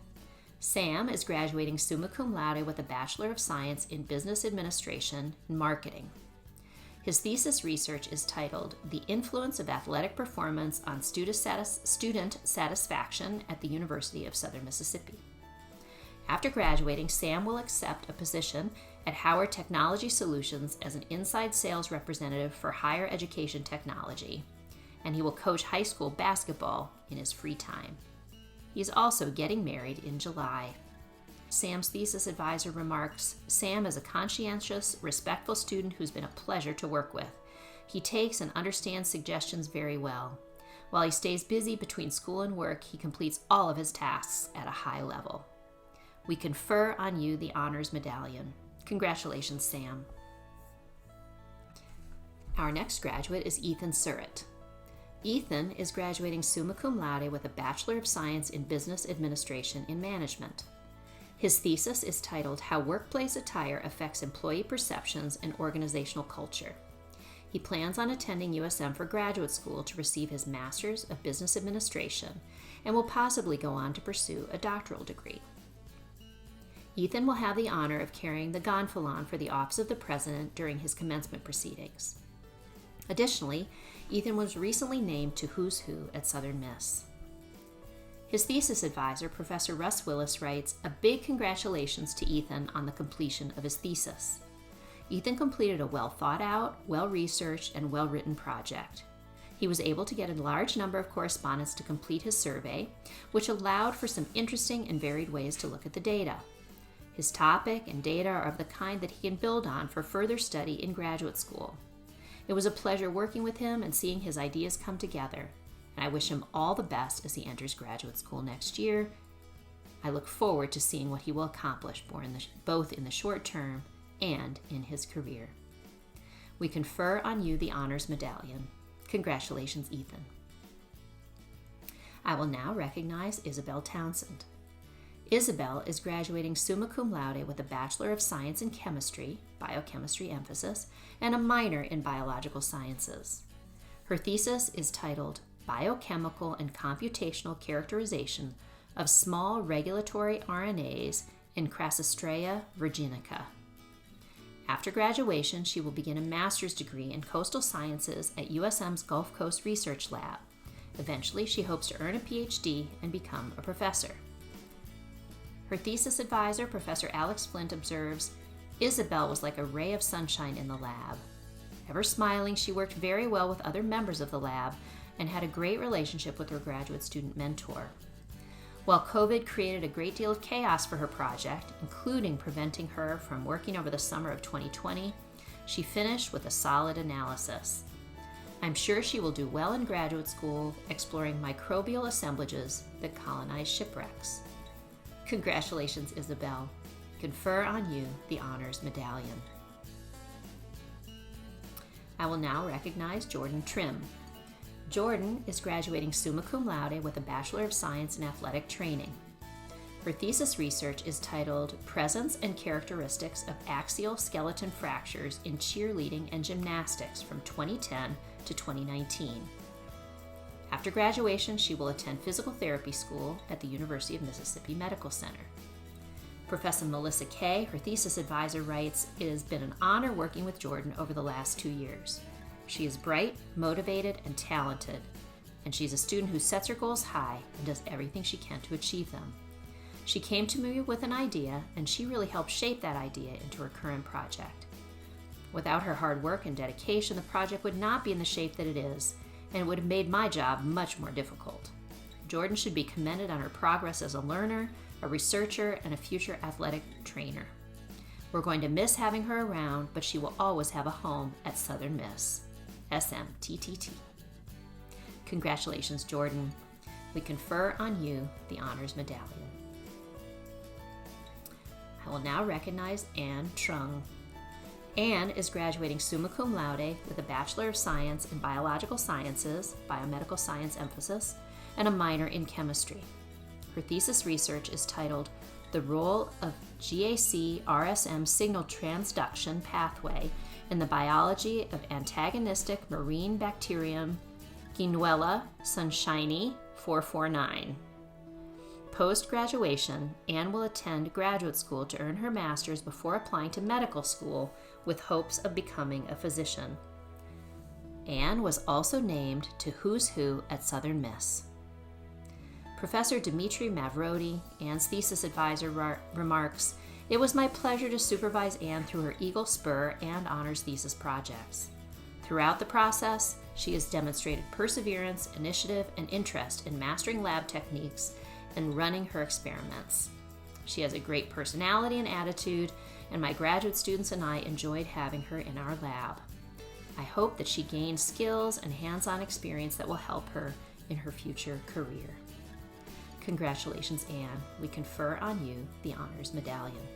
Sam is graduating summa cum laude with a Bachelor of Science in Business Administration and Marketing. His thesis research is titled The Influence of Athletic Performance on Student Satisfaction at the University of Southern Mississippi. After graduating, Sam will accept a position at Howard Technology Solutions as an inside sales representative for higher education technology, and he will coach high school basketball in his free time. He is also getting married in July. Sam's thesis advisor remarks, Sam is a conscientious, respectful student who's been a pleasure to work with. He takes and understands suggestions very well. While he stays busy between school and work, he completes all of his tasks at a high level. We confer on you the Honors Medallion. Congratulations, Sam. Our next graduate is Ethan Surratt. Ethan is graduating summa cum laude with a Bachelor of Science in Business Administration and Management. His thesis is titled How Workplace Attire Affects Employee Perceptions and Organizational Culture. He plans on attending USM for graduate school to receive his Master's of Business Administration and will possibly go on to pursue a doctoral degree. Ethan will have the honor of carrying the gonfalon for the Office of the President during his commencement proceedings. Additionally, Ethan was recently named to Who's Who at Southern Miss. His thesis advisor, Professor Russ Willis, writes, a big congratulations to Ethan on the completion of his thesis. Ethan completed a well-thought-out, well-researched, and well-written project. He was able to get a large number of correspondents to complete his survey, which allowed for some interesting and varied ways to look at the data. His topic and data are of the kind that he can build on for further study in graduate school. It was a pleasure working with him and seeing his ideas come together, and I wish him all the best as he enters graduate school next year. I look forward to seeing what he will accomplish both in the short term and in his career. We confer on you the Honors Medallion. Congratulations, Ethan. I will now recognize Isabel Townsend. Isabel is graduating summa cum laude with a Bachelor of Science in Chemistry, biochemistry emphasis, and a minor in biological sciences. Her thesis is titled Biochemical and Computational Characterization of Small Regulatory RNAs in Crassostrea virginica. After graduation, she will begin a master's degree in coastal sciences at USM's Gulf Coast Research Lab. Eventually, she hopes to earn a PhD and become a professor. Her thesis advisor, Professor Alex Flint, observes, Isabel was like a ray of sunshine in the lab. Ever smiling, she worked very well with other members of the lab and had a great relationship with her graduate student mentor. While COVID created a great deal of chaos for her project, including preventing her from working over the summer of 2020, she finished with a solid analysis. I'm sure she will do well in graduate school, exploring microbial assemblages that colonize shipwrecks. Congratulations, Isabel. Confer on you the Honors Medallion. I will now recognize Jordan Trim. Jordan is graduating summa cum laude with a Bachelor of Science in Athletic Training. Her thesis research is titled Presence and Characteristics of Axial Skeleton Fractures in Cheerleading and Gymnastics from 2010 to 2019. After graduation, she will attend physical therapy school at the University of Mississippi Medical Center. Professor Melissa Kay, her thesis advisor, writes, "It has been an honor working with Jordan over the last 2 years. She is bright, motivated, and talented, and she's a student who sets her goals high and does everything she can to achieve them. She came to me with an idea, and she really helped shape that idea into her current project. Without her hard work and dedication, the project would not be in the shape that it is, and it would have made my job much more difficult. Jordan should be commended on her progress as a learner, a researcher, and a future athletic trainer. We're going to miss having her around, but she will always have a home at Southern Miss. SMTTT." Congratulations, Jordan. We confer on you the Honors Medallion. I will now recognize Anne Trung. Anne is graduating summa cum laude with a Bachelor of Science in Biological Sciences, biomedical science emphasis, and a minor in chemistry. Her thesis research is titled The Role of GAC-RSM Signal Transduction Pathway in the Biology of Antagonistic Marine Bacterium Guinuella sunshiny 449. Post-graduation, Anne will attend graduate school to earn her master's before applying to medical school with hopes of becoming a physician. Anne was also named to Who's Who at Southern Miss. Professor Dimitri Mavrodi, Anne's thesis advisor, remarks, "It was my pleasure to supervise Anne through her Eagle Spur and honors thesis projects. Throughout the process, she has demonstrated perseverance, initiative, and interest in mastering lab techniques and running her experiments. She has a great personality and attitude, and my graduate students and I enjoyed having her in our lab. I hope that she gains skills and hands-on experience that will help her in her future career." Congratulations, Anne. We confer on you the Honors Medallion.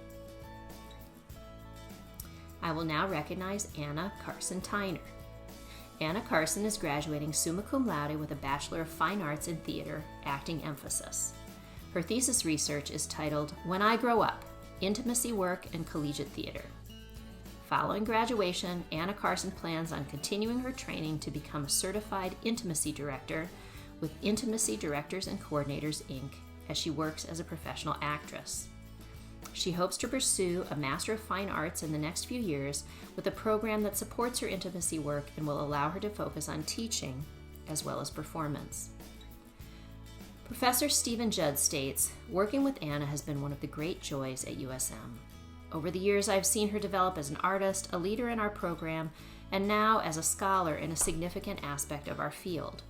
I will now recognize Anna Carson Tyner. Anna Carson is graduating summa cum laude with a Bachelor of Fine Arts in Theater, acting emphasis. Her thesis research is titled When I Grow Up, Intimacy Work and Collegiate Theater. Following graduation, Anna Carson plans on continuing her training to become a certified intimacy director with Intimacy Directors and Coordinators, Inc., as she works as a professional actress. She hopes to pursue a Master of Fine Arts in the next few years with a program that supports her intimacy work and will allow her to focus on teaching as well as performance. Professor Stephen Judd states, "Working with Anna has been one of the great joys at USM. Over the years, I've seen her develop as an artist, a leader in our program, and now as a scholar in a significant aspect of our field.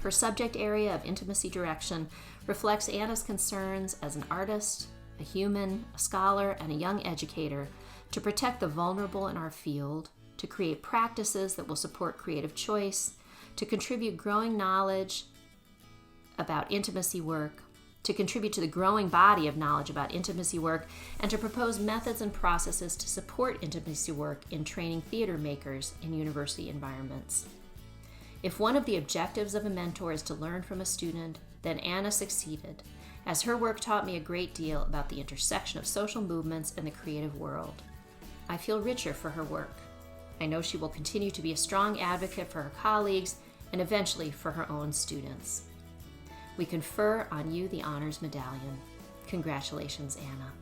Her subject area of intimacy direction reflects Anna's concerns as an artist, a human, a scholar, and a young educator to protect the vulnerable in our field, to create practices that will support creative choice, to contribute growing knowledge about intimacy work, to contribute to the growing body of knowledge about intimacy work, and to propose methods and processes to support intimacy work in training theater makers in university environments. If one of the objectives of a mentor is to learn from a student, then Anna succeeded, as her work taught me a great deal about the intersection of social movements and the creative world. I feel richer for her work. I know she will continue to be a strong advocate for her colleagues and eventually for her own students. We confer on you the Honors Medallion. Congratulations, Anna."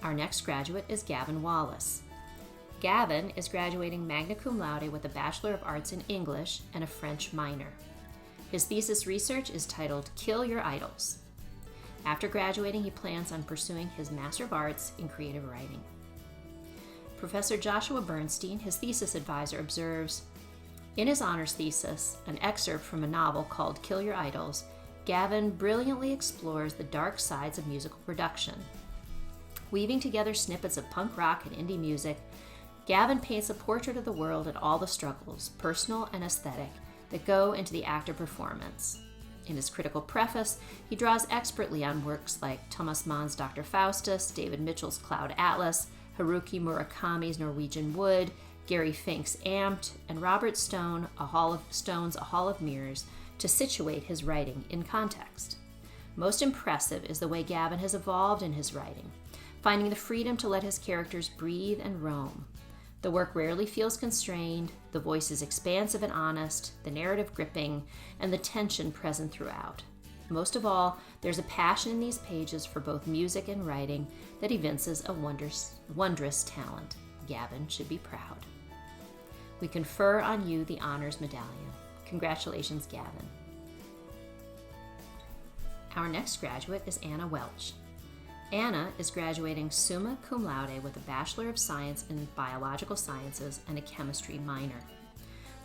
Our next graduate is Gavin Wallace. Gavin is graduating magna cum laude with a Bachelor of Arts in English and a French minor. His thesis research is titled Kill Your Idols. After graduating, he plans on pursuing his Master of Arts in Creative Writing. Professor Joshua Bernstein, his thesis advisor, observes, In his honors thesis, an excerpt from a novel called Kill Your Idols, Gavin brilliantly explores the dark sides of musical production. Weaving together snippets of punk rock and indie music, Gavin paints a portrait of the world and all the struggles, personal and aesthetic, that go into the actor performance. In his critical preface, he draws expertly on works like Thomas Mann's Dr. Faustus, David Mitchell's Cloud Atlas, Haruki Murakami's Norwegian Wood, Gary Fink's Amped, and Robert Stone's A Hall of Mirrors to situate his writing in context. Most impressive is the way Gavin has evolved in his writing, finding the freedom to let his characters breathe and roam. The work rarely feels constrained, the voice is expansive and honest, the narrative gripping, and the tension present throughout. Most of all, there's a passion in these pages for both music and writing that evinces a wondrous talent. Gavin should be proud. We confer on you the Honors Medallion. Congratulations, Gavin. Our next graduate is Anna Welch. Anna is graduating summa cum laude with a Bachelor of Science in Biological Sciences and a chemistry minor.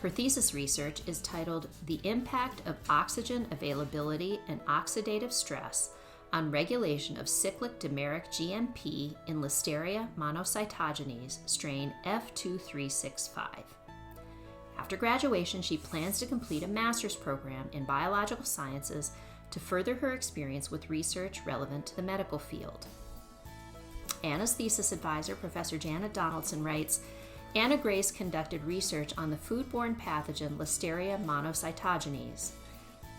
Her thesis research is titled The Impact of Oxygen Availability and Oxidative Stress on Regulation of Cyclic Dimeric GMP in Listeria monocytogenes strain F2365. After graduation, she plans to complete a master's program in biological sciences to further her experience with research relevant to the medical field. Anna's thesis advisor, Professor Janet Donaldson, writes, Anna Grace conducted research on the foodborne pathogen Listeria monocytogenes.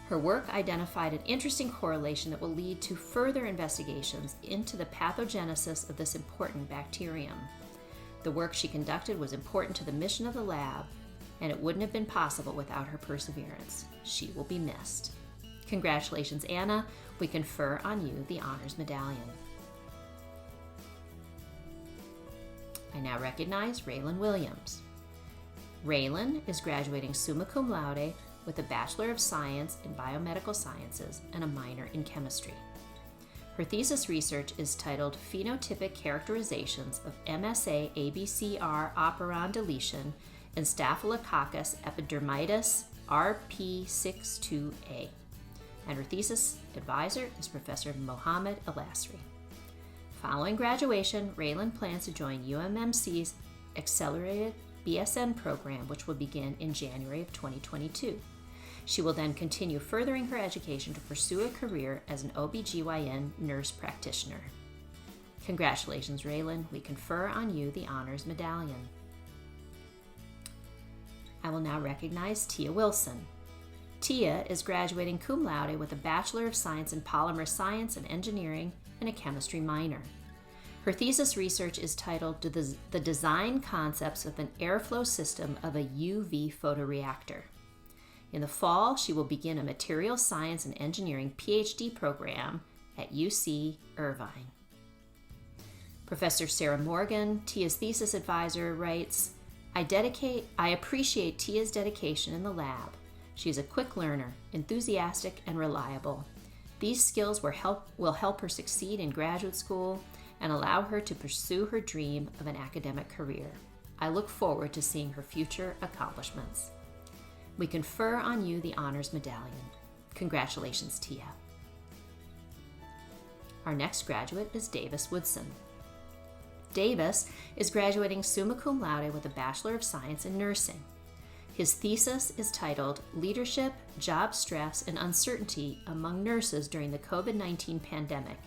Her work identified an interesting correlation that will lead to further investigations into the pathogenesis of this important bacterium. The work she conducted was important to the mission of the lab, and it wouldn't have been possible without her perseverance. She will be missed. Congratulations, Anna. We confer on you the Honors Medallion. I now recognize Raylan Williams. Raylan is graduating summa cum laude with a Bachelor of Science in Biomedical Sciences and a minor in chemistry. Her thesis research is titled Phenotypic Characterizations of MSA ABCR operon deletion in Staphylococcus epidermidis RP62A. And her thesis advisor is Professor Mohammed Al-Asri. Following graduation, Raylan plans to join UMMC's Accelerated BSN program, which will begin in January of 2022. She will then continue furthering her education to pursue a career as an OBGYN nurse practitioner. Congratulations, Raylan. We confer on you the Honors Medallion. I will now recognize Tia Wilson. Tia is graduating cum laude with a Bachelor of Science in Polymer Science and Engineering and a chemistry minor. Her thesis research is titled The Design Concepts of an Airflow System of a UV Photoreactor. In the fall, she will begin a Materials Science and Engineering PhD program at UC Irvine. Professor Sarah Morgan, Tia's thesis advisor, writes, I appreciate Tia's dedication in the lab. She is a quick learner, enthusiastic, and reliable. These skills will help her succeed in graduate school and allow her to pursue her dream of an academic career. I look forward to seeing her future accomplishments. We confer on you the Honors Medallion. Congratulations, Tia. Our next graduate is Davis Woodson. Davis is graduating summa cum laude with a Bachelor of Science in Nursing. His thesis is titled Leadership, Job Stress, and Uncertainty Among Nurses During the COVID-19 Pandemic,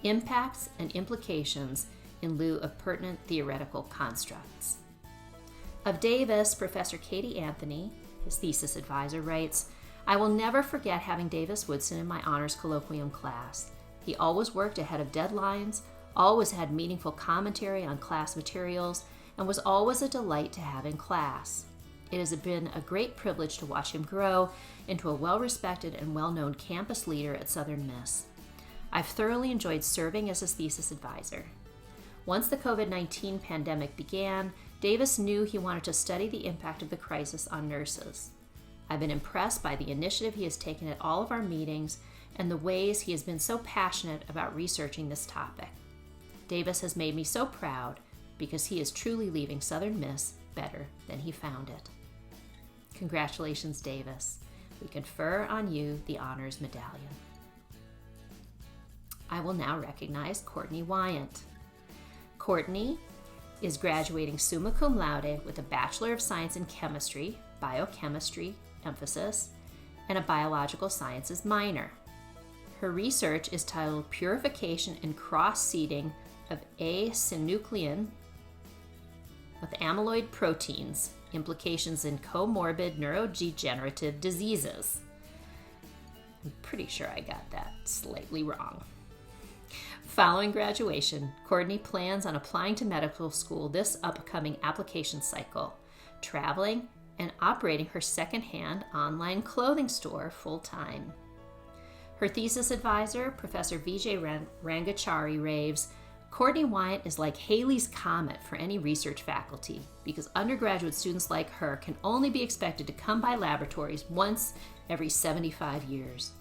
Impacts and Implications in lieu of Pertinent Theoretical Constructs. Of Davis, Professor Katie Anthony, his thesis advisor, writes, I will never forget having Davis Woodson in my honors colloquium class. He always worked ahead of deadlines, always had meaningful commentary on class materials, and was always a delight to have in class. It has been a great privilege to watch him grow into a well-respected and well-known campus leader at Southern Miss. I've thoroughly enjoyed serving as his thesis advisor. Once the COVID-19 pandemic began, Davis knew he wanted to study the impact of the crisis on nurses. I've been impressed by the initiative he has taken at all of our meetings and the ways he has been so passionate about researching this topic. Davis has made me so proud because he is truly leaving Southern Miss better than he found it. Congratulations, Davis. We confer on you the Honors Medallion. I will now recognize Courtney Wyant. Courtney is graduating summa cum laude with a Bachelor of Science in Chemistry, Biochemistry emphasis, and a Biological Sciences minor. Her research is titled Purification and Cross-Seeding of A-Synuclein with Amyloid Proteins, Implications in Comorbid Neurodegenerative Diseases. I'm pretty sure I got that slightly wrong. Following graduation, Courtney plans on applying to medical school this upcoming application cycle, traveling and operating her secondhand online clothing store full-time. Her thesis advisor, Professor Vijay Rangachari, raves, Courtney Wyant is like Halley's Comet for any research faculty because undergraduate students like her can only be expected to come by laboratories once every 75 years.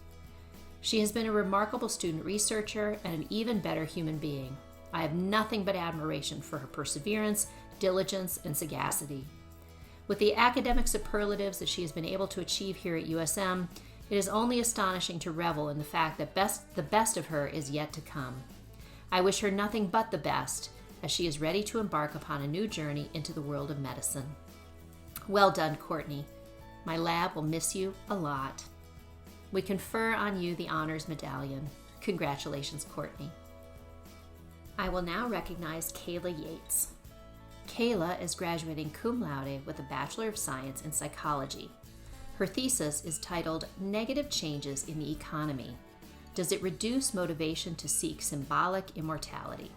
She has been a remarkable student researcher and an even better human being. I have nothing but admiration for her perseverance, diligence, and sagacity. With the academic superlatives that she has been able to achieve here at USM, it is only astonishing to revel in the fact that the best of her is yet to come. I wish her nothing but the best as she is ready to embark upon a new journey into the world of medicine. Well done, Courtney. My lab will miss you a lot. We confer on you the Honors Medallion. Congratulations, Courtney. I will now recognize Kayla Yates. Kayla is graduating cum laude with a Bachelor of Science in Psychology. Her thesis is titled Negative Changes in the Economy. Does it reduce motivation to seek symbolic immortality?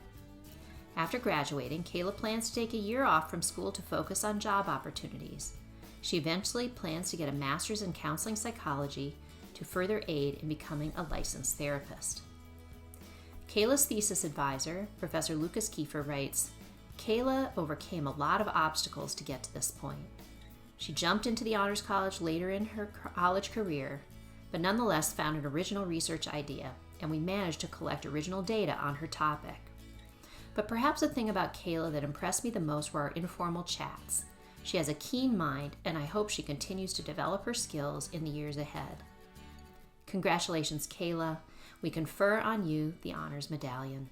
After graduating, Kayla plans to take a year off from school to focus on job opportunities. She eventually plans to get a master's in counseling psychology to further aid in becoming a licensed therapist. Kayla's thesis advisor, Professor Lucas Kiefer, writes, Kayla overcame a lot of obstacles to get to this point. She jumped into the Honors College later in her college career, but nonetheless found an original research idea, and we managed to collect original data on her topic. But perhaps the thing about Kayla that impressed me the most were our informal chats. She has a keen mind, and I hope she continues to develop her skills in the years ahead. Congratulations, Kayla. We confer on you the Honors Medallion.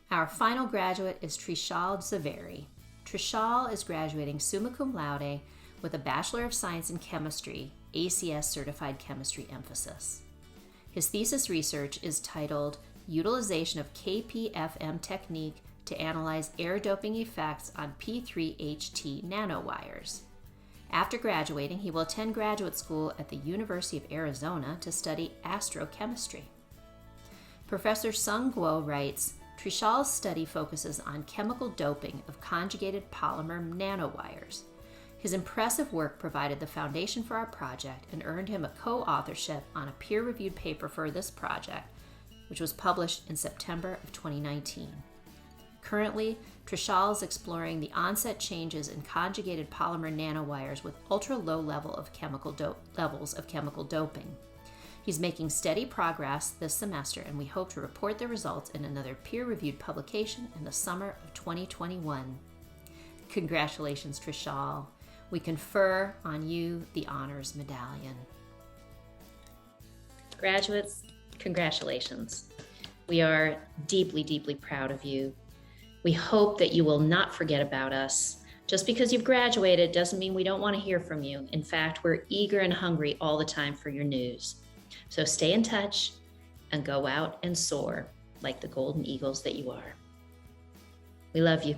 Our final graduate is Trishal Zaveri. Trishal is graduating summa cum laude with a Bachelor of Science in Chemistry, ACS Certified Chemistry emphasis. His thesis research is titled Utilization of KPFM Technique to Analyze Air Doping Effects on P3HT Nanowires. After graduating, he will attend graduate school at the University of Arizona to study astrochemistry. Professor Sung Guo writes, Trishal's study focuses on chemical doping of conjugated polymer nanowires. His impressive work provided the foundation for our project and earned him a co-authorship on a peer-reviewed paper for this project, which was published in September of 2019. Currently, Trishal is exploring the onset changes in conjugated polymer nanowires with ultra-low levels of chemical doping. He's making steady progress this semester, and we hope to report the results in another peer-reviewed publication in the summer of 2021. Congratulations, Trishal. We confer on you the Honors Medallion. Graduates, congratulations. We are deeply, deeply proud of you. We hope that you will not forget about us. Just because you've graduated doesn't mean we don't want to hear from you. In fact, we're eager and hungry all the time for your news. So stay in touch and go out and soar like the golden eagles that you are. We love you.